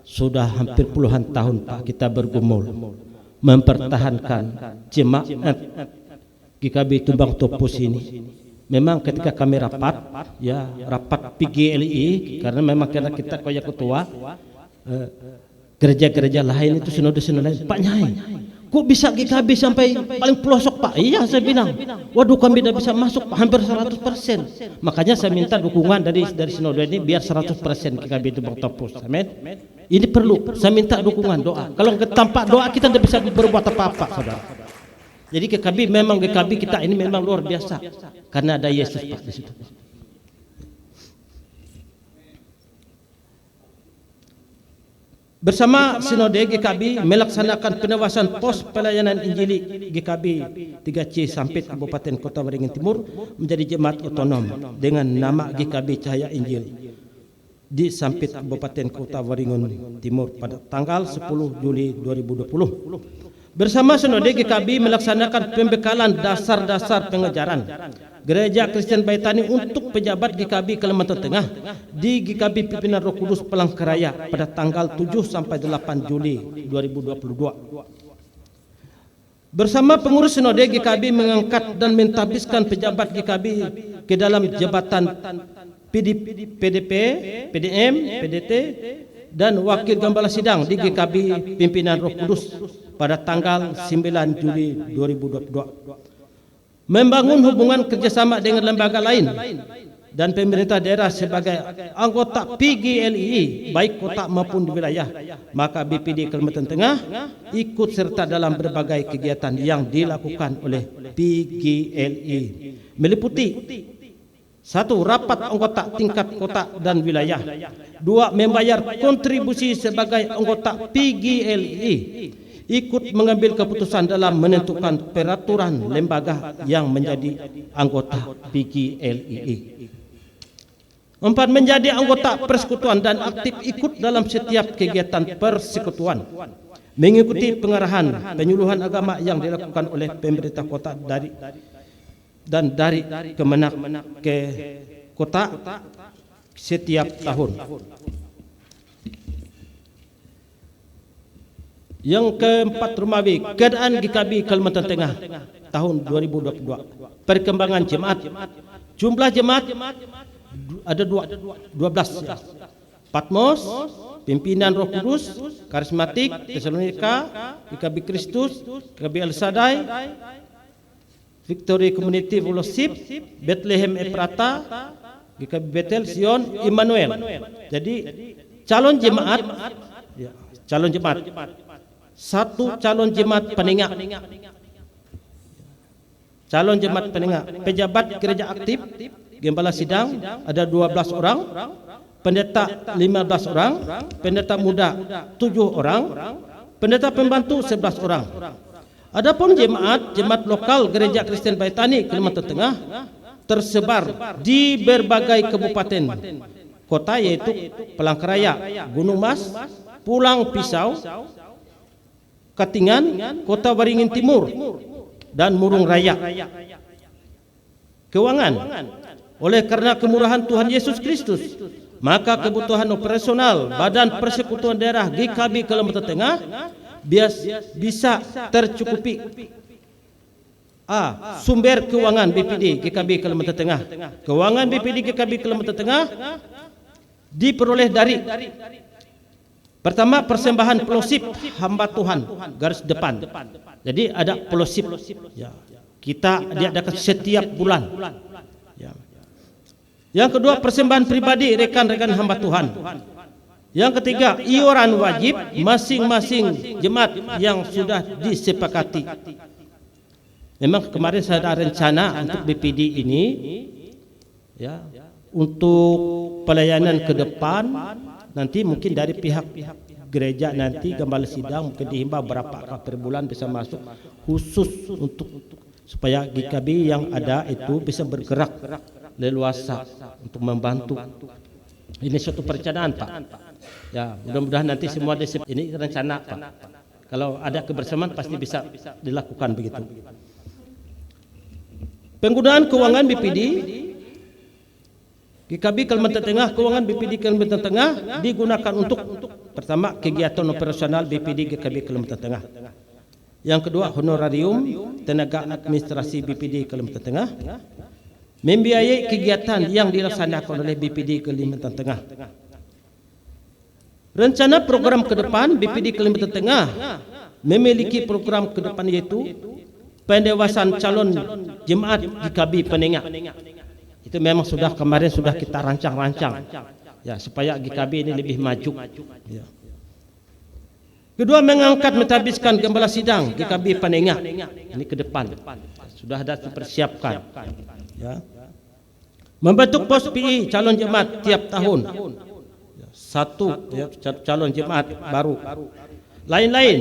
Sudah hampir puluhan tahun Pak kita bergumul mempertahankan jemaat GKB Tumbang Tepus ini. Memang ketika kami rapat PGLI, karena memang karena kita koyak ketua gereja-gereja lain itu sinode lain, Pak Nyai, kok bisa GKB sampai paling pelosok Pak? Iya saya bilang, waduh kami tidak bisa masuk hampir 100%. Makanya saya minta dukungan dari sinode ini biar 100% GKB Tumbang Tepus. Amin. Ini perlu, saya minta dukungan doa. Kalau tanpa doa kita tidak bisa berbuat apa-apa, saudara. Jadi GKB kita ini memang luar biasa karena ada Yesus Pak di situ. Bersama Sinode GKB melaksanakan penewasan pos pelayanan Injili GKB 3C Sampit Kabupaten Kota Waringin Timur menjadi jemaat otonom dengan nama GKB Cahaya Injil di Sampit Kabupaten Kota Waringin Timur pada tanggal 10 Juli 2020. Bersama Sinode GKB melaksanakan pembekalan dasar-dasar pengajaran Gereja Kristen Baitani untuk pejabat GKB Kalimantan Tengah di GKB Pimpinan Roh Kudus Palangkaraya pada tanggal 7 sampai 8 Juli 2022. Bersama pengurus Sinode GKB mengangkat dan mentahbiskan pejabat GKB ke dalam jabatan PDP, PDM, PDT dan wakil gembala sidang di GKB Pimpinan Roh Kudus pada tanggal 9 Juli 2022. Membangun hubungan kerjasama dengan lembaga lain dan pemerintah daerah sebagai anggota PGLI baik kota maupun di wilayah. Maka BPD Kalimantan Tengah ikut serta dalam berbagai kegiatan yang dilakukan oleh PGLI meliputi 1. Rapat anggota tingkat kota dan wilayah. 2. Membayar kontribusi sebagai anggota PGLI. Ikut mengambil keputusan dalam menentukan peraturan lembaga yang menjadi anggota PGLI. 4. Menjadi anggota persekutuan dan aktif ikut dalam setiap kegiatan persekutuan. Mengikuti pengarahan penyuluhan agama yang dilakukan oleh pemerintah kota dari Kemenak ke kota setiap tahun. Yang keempat, Romawi, keadaan GKB Kalimantan Tengah tahun 2022. Perkembangan jemaat. Jumlah jemaat ada 12. Patmos, Pimpinan Roh Kudus, Karismatik, Thessalonika, GKB Kristus, GKB El Shaddai, Victory Community Fellowship, Bethlehem Ephrata, GKB Bethel, Zion, Immanuel. Jadi calon jemaat, satu calon jemaat penengah, calon jemaat penengah, pejabat gereja aktif gembala sidang ada 12 orang, pendeta 15 orang, pendeta muda 7 orang, pendeta pembantu 11 orang. Adapun jemaat lokal Gereja Kristen Baitani Kalimantan Tengah tersebar di berbagai kabupaten kota, yaitu Palangkaraya, Gunung Mas, Pulang Pisau, Katingan, Kota Waringin Timur, dan Murung Raya. Keuangan, oleh karena kemurahan Tuhan Yesus Kristus, maka kebutuhan operasional Badan Persekutuan Daerah GKB Kalimantan Tengah bisa tercukupi. A. Sumber keuangan BPD GKB Kalimantan Tengah. Keuangan BPD GKB Kalimantan Tengah diperoleh dari: pertama, persembahan pelosip hamba Tuhan garis depan. Jadi ada pelosip, ya, kita diadakan setiap bulan, ya. Yang kedua, persembahan pribadi rekan-rekan hamba Tuhan. Yang ketiga, iuran wajib masing-masing jemaat yang sudah disepakati. Memang kemarin saya ada rencana untuk BPD ini, ya, untuk pelayanan ke depan. Nanti mungkin dari pihak gereja, nanti gembala sidang mungkin dihimbau berapa kali per bulan bisa masuk, khusus untuk supaya GKB yang ada itu bisa bergerak leluasa untuk membantu. Ini suatu perencanaan, Pak. Ya, mudah-mudahan nanti semua ini rencana, Pak. Kalau ada kebersamaan pasti bisa dilakukan begitu. Penggunaan keuangan BPD GKB Kalimantan Tengah, keuangan BPD Kalimantan Tengah digunakan untuk: pertama, kegiatan operasional BPD GKB Kalimantan Tengah. Yang kedua, honorarium tenaga administrasi BPD Kalimantan Tengah, membiayai kegiatan yang dilaksanakan oleh BPD Kalimantan Tengah. Rencana program ke depan BPD Kalimantan Tengah memiliki program ke depan, yaitu pendewasan calon jemaat GKB Penengah. Itu memang sudah kemarin sudah kita rancang-rancang, ya, supaya GKB ini lebih maju, ya. Kedua, mengangkat mentadbiskan gembala sidang GKB Penengah. Ini ke depan sudah ada dipersiapkan, ya. Membentuk pos PI calon jemaat tiap tahun, satu, ya, calon jemaat baru. Lain-lain.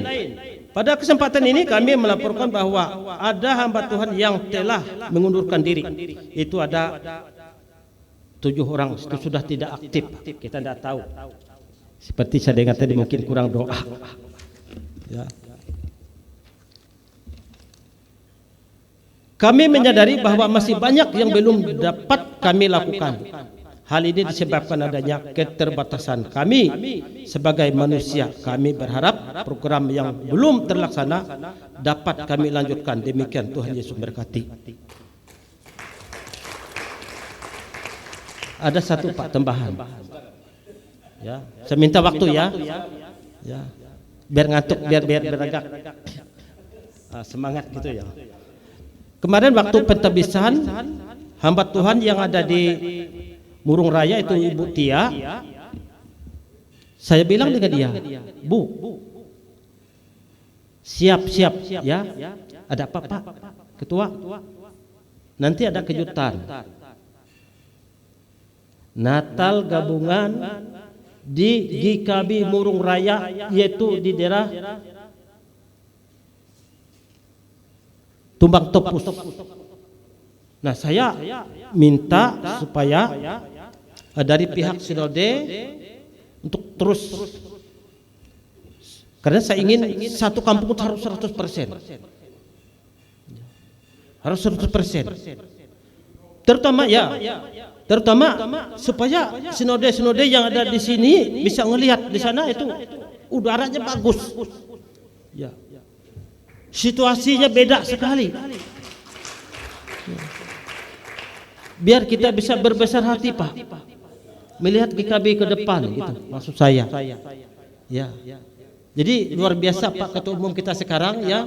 Pada kesempatan ini kami melaporkan bahwa ada hamba Tuhan yang telah mengundurkan diri. Itu ada 7 orang, itu sudah tidak aktif. Kita tidak tahu. Seperti saya dengar tadi mungkin kurang doa, ya. Kami menyadari bahwa masih banyak yang belum dapat kami lakukan. Hal ini disebabkan adanya keterbatasan kami sebagai manusia. Kami berharap program yang belum terlaksana dapat kami lanjutkan. Demikian, Tuhan Yesus berkati. Ada satu, Pak, tambahan. Ya, saya minta waktu, ya. Ya. Biar ngantuk, biar beragak. Semangat gitu, ya. Kemarin waktu pentadbisan hamba Tuhan yang ada di Murung Raya itu Ibu Tia, saya bilang dengan dia, Bu, siap-siap, ya. Ada apa, Pak? Ketua, nanti ada kejutan. Natal gabungan di GKB Murung Raya, yaitu di daerah Tumbang Topus. Nah, saya minta supaya dari pihak sinode untuk terus, karena saya ingin satu kampung itu harus 100%. Harus 100%. Terutama, ya, terutama supaya sinode-sinode yang ada di sini bisa ngelihat di sana itu udaranya bagus. Ya. Situasinya beda sekali. Biar kita bisa berbesar hati, Pak, melihat GKB ke depan, gitu maksud saya, ya. Jadi luar biasa Pak Ketua Umum kita sekarang, ya,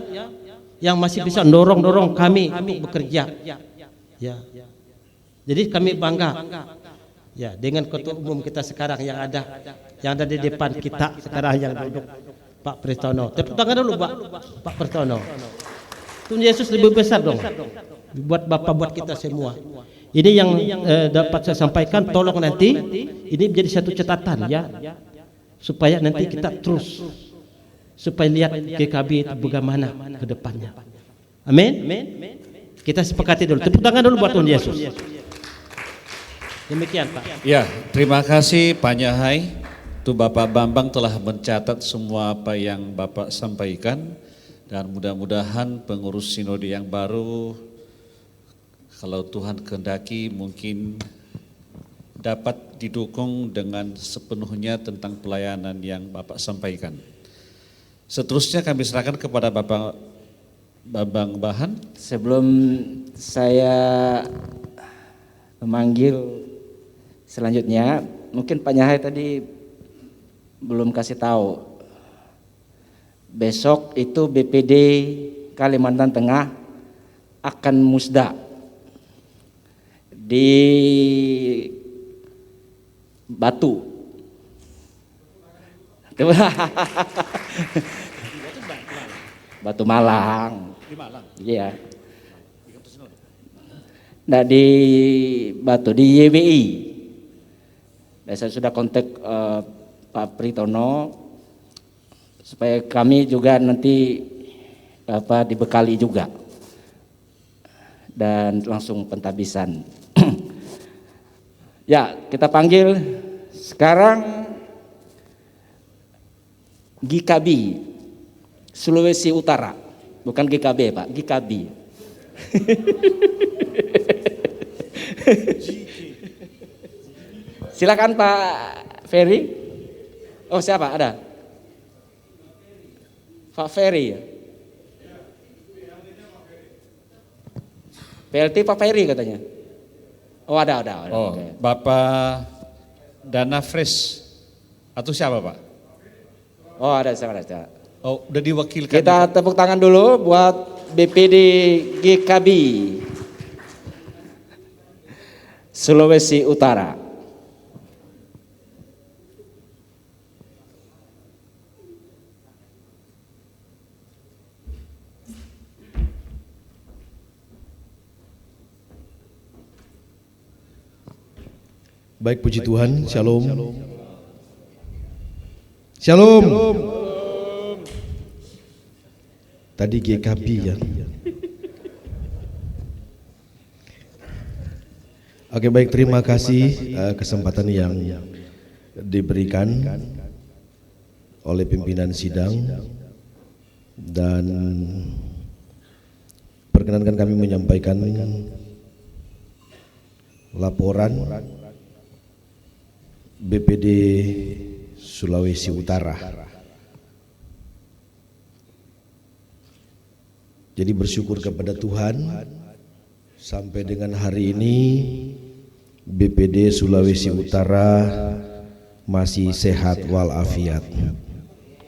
yang masih bisa dorong kami untuk bekerja, ya. Jadi kami bangga, ya, dengan Ketua Umum kita sekarang yang ada di depan kita sekarang, yang duduk, Pak Pristono. Tepuk tangan dulu, Pak Pristono. Tuhan Yesus lebih besar dong buat Bapak, buat kita semua. Ini yang dapat saya sampaikan, tolong nanti ini menjadi satu catatan ya, supaya nanti kita terus supaya lihat GKB itu bagaimana ke depannya. Amin. Kita sepakati dulu. Tepuk tangan dulu buat Tuhan Yesus. Demikian Pak. Ya, terima kasih Pak Nyahai. Itu Bapak Bambang telah mencatat semua apa yang Bapak sampaikan, dan mudah-mudahan pengurus sinode yang baru, kalau Tuhan kehendaki, mungkin dapat didukung dengan sepenuhnya tentang pelayanan yang Bapak sampaikan. Seterusnya kami serahkan kepada Bapak Bambang Bahan. Sebelum saya memanggil selanjutnya, mungkin Pak Nyahai tadi belum kasih tahu. Besok itu BPD Kalimantan Tengah akan musda di Batu. Batu Malang. Di Malang. Iya. Nah di Batu di YBI. Dan saya sudah kontak Pak Pritono supaya kami juga nanti dibekali juga dan langsung pentabisan. Ya, kita panggil sekarang GKB Sulawesi Utara, bukan GKB Pak, GKB. Silakan Pak Ferry. Oh siapa ada? Pak Ferry ya? PLT Pak Ferry katanya. Oh ada. Oh, okay. Bapak Dana Fresh atau siapa Pak? Oh ada. Oh udah diwakilkan. Kita tepuk tangan dulu buat BPD GKB Sulawesi Utara. Baik, puji Tuhan, shalom. Shalom. Tadi GKB ya. Oke, baik, terima kasih kesempatan yang diberikan oleh pimpinan sidang, dan perkenankan kami menyampaikan laporan BPD Sulawesi Utara. Jadi bersyukur kepada Tuhan, sampai dengan hari ini BPD Sulawesi Utara masih sehat walafiat.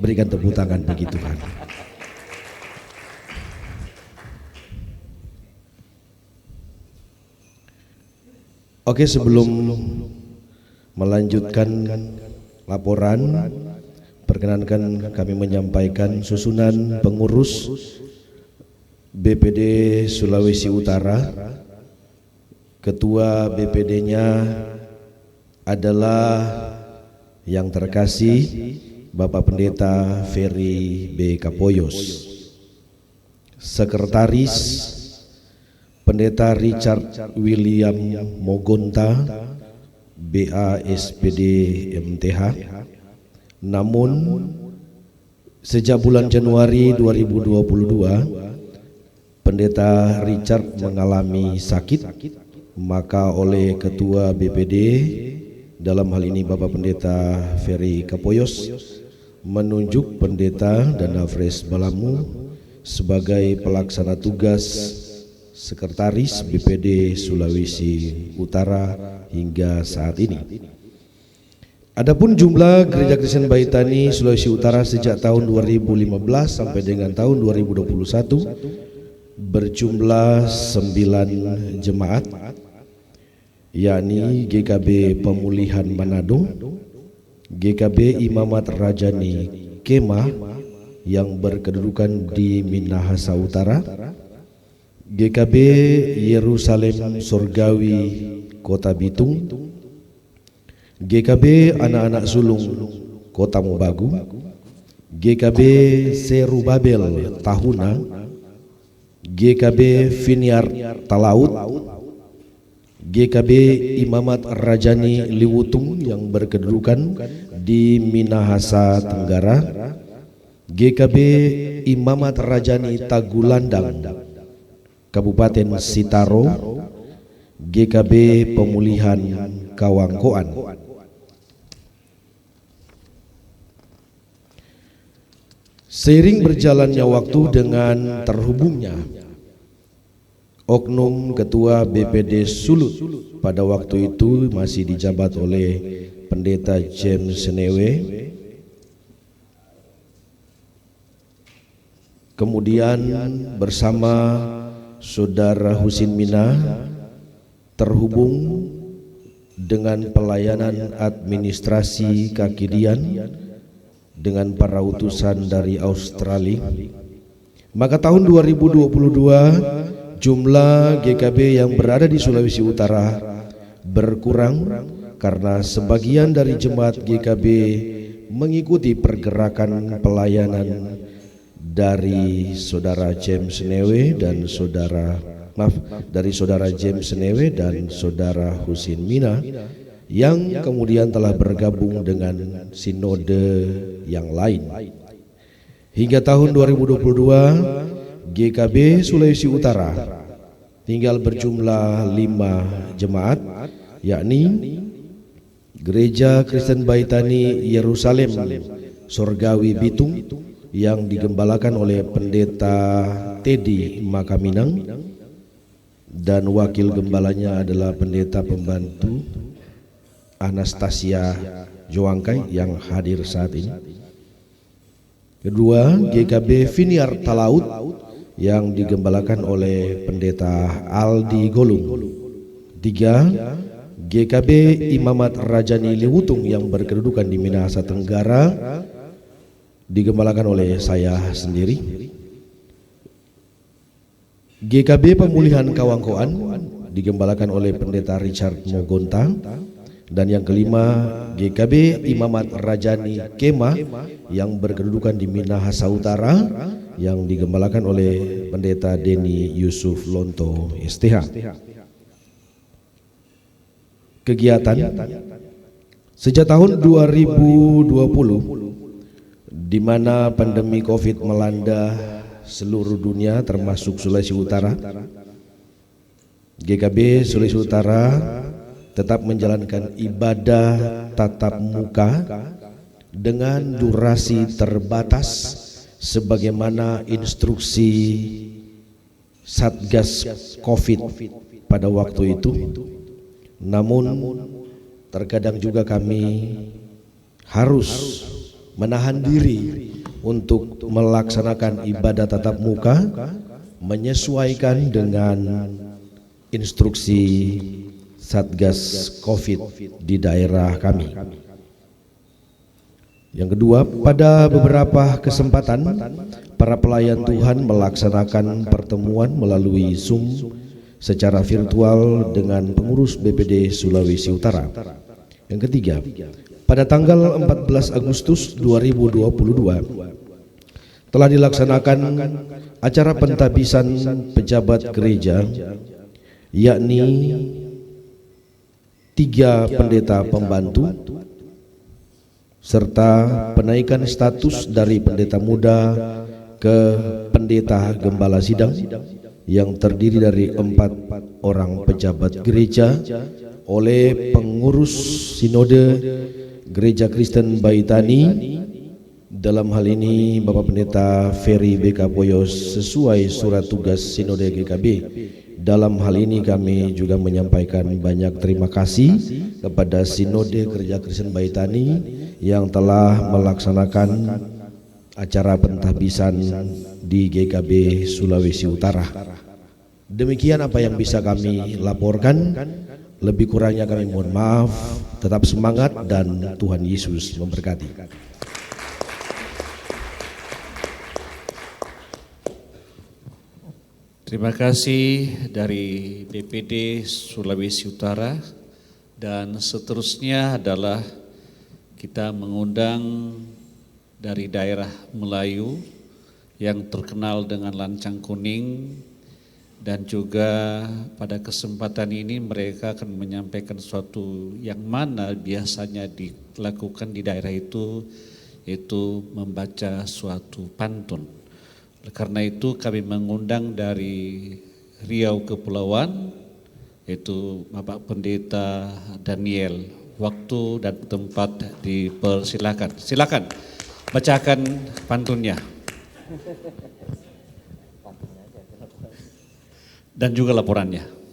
Berikan tepuk tangan bagi Tuhan. Oke, sebelum melanjutkan laporan, perkenankan kami menyampaikan susunan pengurus BPD Sulawesi Utara. Ketua BPD-nya adalah yang terkasih Bapak Pendeta Ferry B. Kapoyos. Sekretaris Pendeta Richard William Mogonta, BASPD MTH. Namun sejak bulan Januari 2022 Pendeta Richard mengalami sakit, maka oleh Ketua BPD, dalam hal ini Bapak Pendeta Ferry Kapoyos, menunjuk Pendeta Dana Fresh Balamu sebagai pelaksana tugas Sekretaris BPD Sulawesi Utara hingga saat ini. Adapun jumlah Gereja Kristen Baitani Sulawesi Utara sejak tahun 2015 sampai dengan tahun 2021 berjumlah 9 jemaat, yakni GKB Pemulihan Manado, GKB Imamat Rajani Kemah yang berkedudukan di Minahasa Utara, GKB Yerusalem Surgawi Kota Bitung, GKB Anak-anak Sulung Kota Mobagu, GKB Serubabel Tahuna, GKB Vineyard Talaut, GKB Imamat Rajani Liwutung yang berkedudukan di Minahasa Tenggara, GKB Imamat Rajani Tagulandang Kabupaten Sitaro, GKB Pemulihan Kawangkoan. Seiring berjalannya waktu dengan terhubungnya oknum Ketua BPD Sulut, pada waktu itu masih dijabat oleh Pendeta James Senewe, kemudian bersama Saudara Husin Mina terhubung dengan pelayanan administrasi Kakidian dengan para utusan dari Australia. Maka tahun 2022 jumlah GKB yang berada di Sulawesi Utara berkurang karena sebagian dari jemaat GKB mengikuti pergerakan pelayanan dari Saudara James Senewe dan Saudara James Senewe dan Saudara Husin Mina yang kemudian telah bergabung dengan sinode yang lain. Hingga tahun 2022 GKB Sulawesi Utara tinggal berjumlah 5 jemaat, yakni Gereja Kristen Baitani Yerusalem Surgawi Bitung yang digembalakan oleh Pendeta Teddy Makaminang dan wakil gembalanya adalah Pendeta Pembantu Anastasia Joangkai yang hadir saat ini. Kedua, GKB Vineyard Talaut yang digembalakan oleh Pendeta Aldi Golung. Tiga, GKB Imamat Rajani Liwutung yang berkedudukan di Minahasa Tenggara digembalakan oleh saya sendiri. GKB Pemulihan Kawangkoan digembalakan oleh Pendeta Richard Mogonta. Dan yang kelima, GKB Imamat Rajani Kema yang berkedudukan di Minahasa Utara yang digembalakan oleh Pendeta Denny Yusuf Lonto STH. Kegiatan sejak tahun 2020 di mana pandemi Covid melanda seluruh dunia termasuk Sulawesi Utara, GKB Sulawesi Utara tetap menjalankan ibadah tatap muka dengan durasi terbatas sebagaimana instruksi Satgas Covid pada waktu itu. Namun terkadang juga kami harus menahan diri untuk melaksanakan ibadah tatap muka menyesuaikan dengan instruksi Satgas Covid di daerah kami. Yang kedua, pada beberapa kesempatan para pelayan Tuhan melaksanakan pertemuan melalui Zoom secara virtual dengan pengurus BPD Sulawesi Utara. Yang ketiga, pada tanggal 14 Agustus 2022 telah dilaksanakan acara pentabisan pejabat gereja, yakni 3 pendeta pembantu serta penaikan status dari pendeta muda ke pendeta gembala sidang yang terdiri dari 4 orang pejabat gereja oleh pengurus sinode Gereja Kristen Baitani. Dalam hal ini Bapak Pendeta Ferry BK Poyos sesuai surat tugas sinode GKB. Dalam hal ini kami juga menyampaikan banyak terima kasih kepada Sinode Gereja Kristen Baitani yang telah melaksanakan acara pentahbisan di GKB Sulawesi Utara. Demikian apa yang bisa kami laporkan. Lebih kurangnya kami mohon maaf. Tetap semangat dan Tuhan Yesus memberkati. Terima kasih dari BPD Sulawesi Utara, dan seterusnya adalah kita mengundang dari daerah Melayu yang terkenal dengan lancang kuning, dan juga pada kesempatan ini mereka akan menyampaikan sesuatu yang mana biasanya dilakukan di daerah itu, yaitu membaca suatu pantun. Karena itu kami mengundang dari Riau Kepulauan, yaitu Bapak Pendeta Daniel. Waktu dan tempat dipersilakan. Silakan bacakan pantunnya. Dan juga laporannya.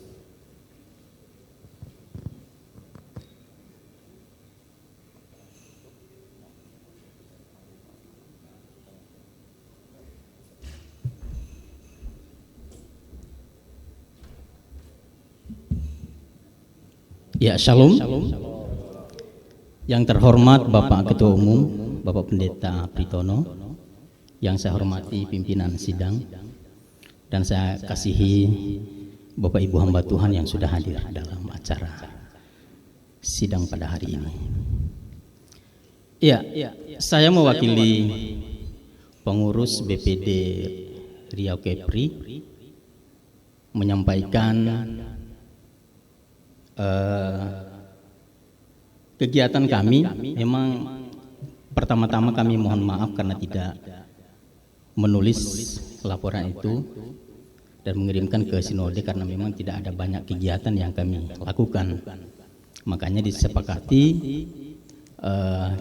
Ya, shalom. Yang terhormat Bapak Ketua Umum, Bapak Pendeta Pritono, yang saya hormati pimpinan sidang, dan saya kasihi Bapak Ibu hamba Tuhan yang sudah hadir dalam acara sidang pada hari ini. Ya, saya mewakili pengurus BPD Riau Kepri menyampaikan kegiatan kami. Memang pertama-tama kami mohon maaf karena tidak menulis laporan itu dan mengirimkan ke sinode karena memang tidak ada banyak kegiatan yang kami lakukan. Makanya disepakati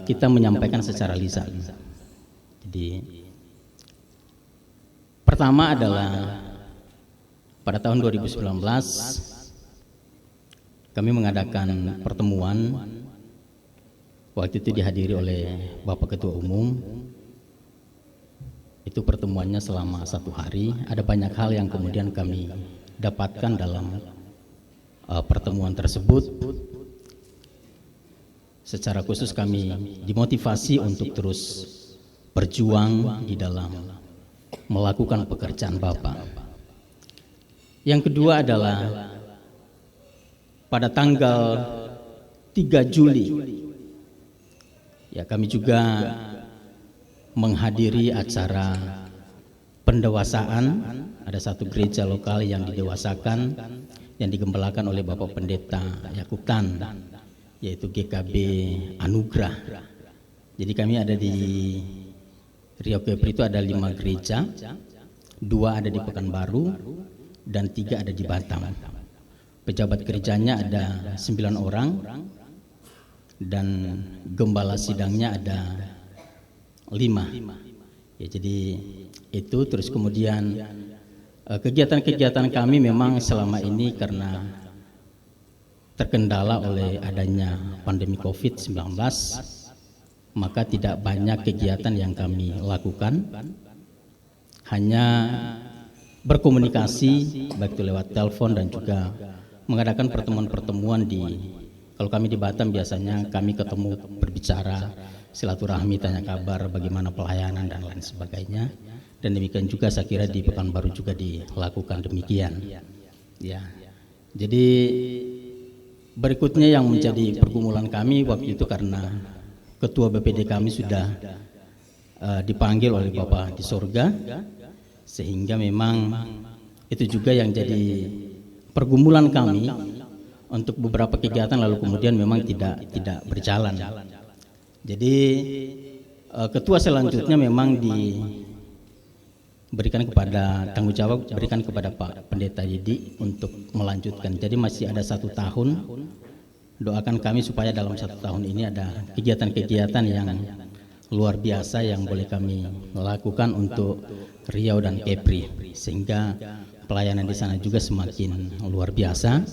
kita menyampaikan secara lisan. Jadi pertama adalah pada tahun 2019 kami mengadakan pertemuan, waktu itu dihadiri oleh Bapak Ketua Umum. Itu pertemuannya selama 1 hari. Ada banyak hal yang kemudian kami dapatkan dalam pertemuan tersebut. Secara khusus kami dimotivasi untuk terus berjuang di dalam melakukan pekerjaan Bapak. Yang kedua adalah pada tanggal 3 Juli, ya kami juga menghadiri acara pendewasaan. Ada satu gereja lokal yang didewasakan, yang digembalakan oleh Bapak Pendeta Yakub Tan, yaitu GKB Anugrah. Jadi kami ada di Riau Kepri itu ada 5 gereja, 2 ada di Pekanbaru dan 3 ada di Batam. Pejabat gerejanya ada 9 orang dan gembala sidangnya ada 5. Ya, jadi itu terus kemudian kegiatan-kegiatan kami memang selama ini karena terkendala oleh adanya pandemi COVID-19, maka tidak banyak kegiatan yang kami lakukan. Hanya berkomunikasi baik itu lewat telepon dan juga mengadakan pertemuan-pertemuan kalau kami di Batam biasanya kami ketemu berbicara, silaturahmi, tanya kabar, bagaimana pelayanan dan lain sebagainya. Dan demikian juga saya kira di Pekanbaru juga dilakukan demikian. Ya, jadi berikutnya yang menjadi pergumulan kami waktu itu karena Ketua BPD kami sudah dipanggil oleh Bapak di surga, sehingga memang itu juga yang jadi pergumulan kami untuk beberapa kegiatan, lalu kemudian memang tidak berjalan. Jadi ketua selanjutnya memang diberikan kepada tanggung jawab, berikan kepada Pak Pendeta Yedi untuk melanjutkan. Jadi masih ada 1 tahun. Doakan kami supaya dalam 1 tahun ini ada kegiatan-kegiatan yang luar biasa yang boleh kami lakukan untuk Riau dan Kepri, sehingga pelayanan di sana juga semakin luar biasa,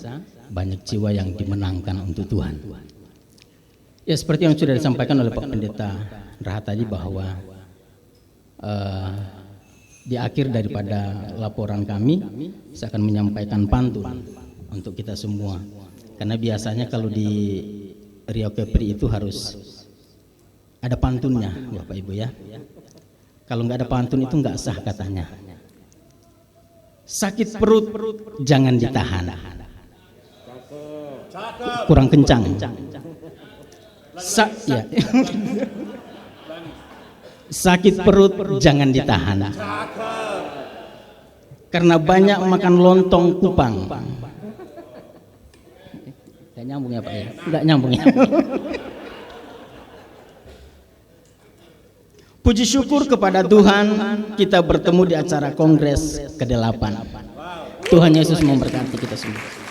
banyak jiwa yang dimenangkan untuk Tuhan. Ya, seperti yang sudah disampaikan oleh Pak Pendeta Rahat tadi bahwa di akhir daripada laporan kami, saya akan menyampaikan pantun untuk kita semua. Karena biasanya kalau di Riau Kepri itu harus ada pantunnya, Bapak Ibu ya. Kalau nggak ada pantun itu nggak sah katanya. Sakit perut jangan ditahan. Kurang kencang. Ya. Sakit perut jangan ditahan. Karena banyak makan lontong kupang. Tidak nyambung ya Pak ya? Tidak nyambung ya. Puji syukur kepada Tuhan, kita bertemu di acara Kongres ke-8. Tuhan Yesus memberkati kita semua.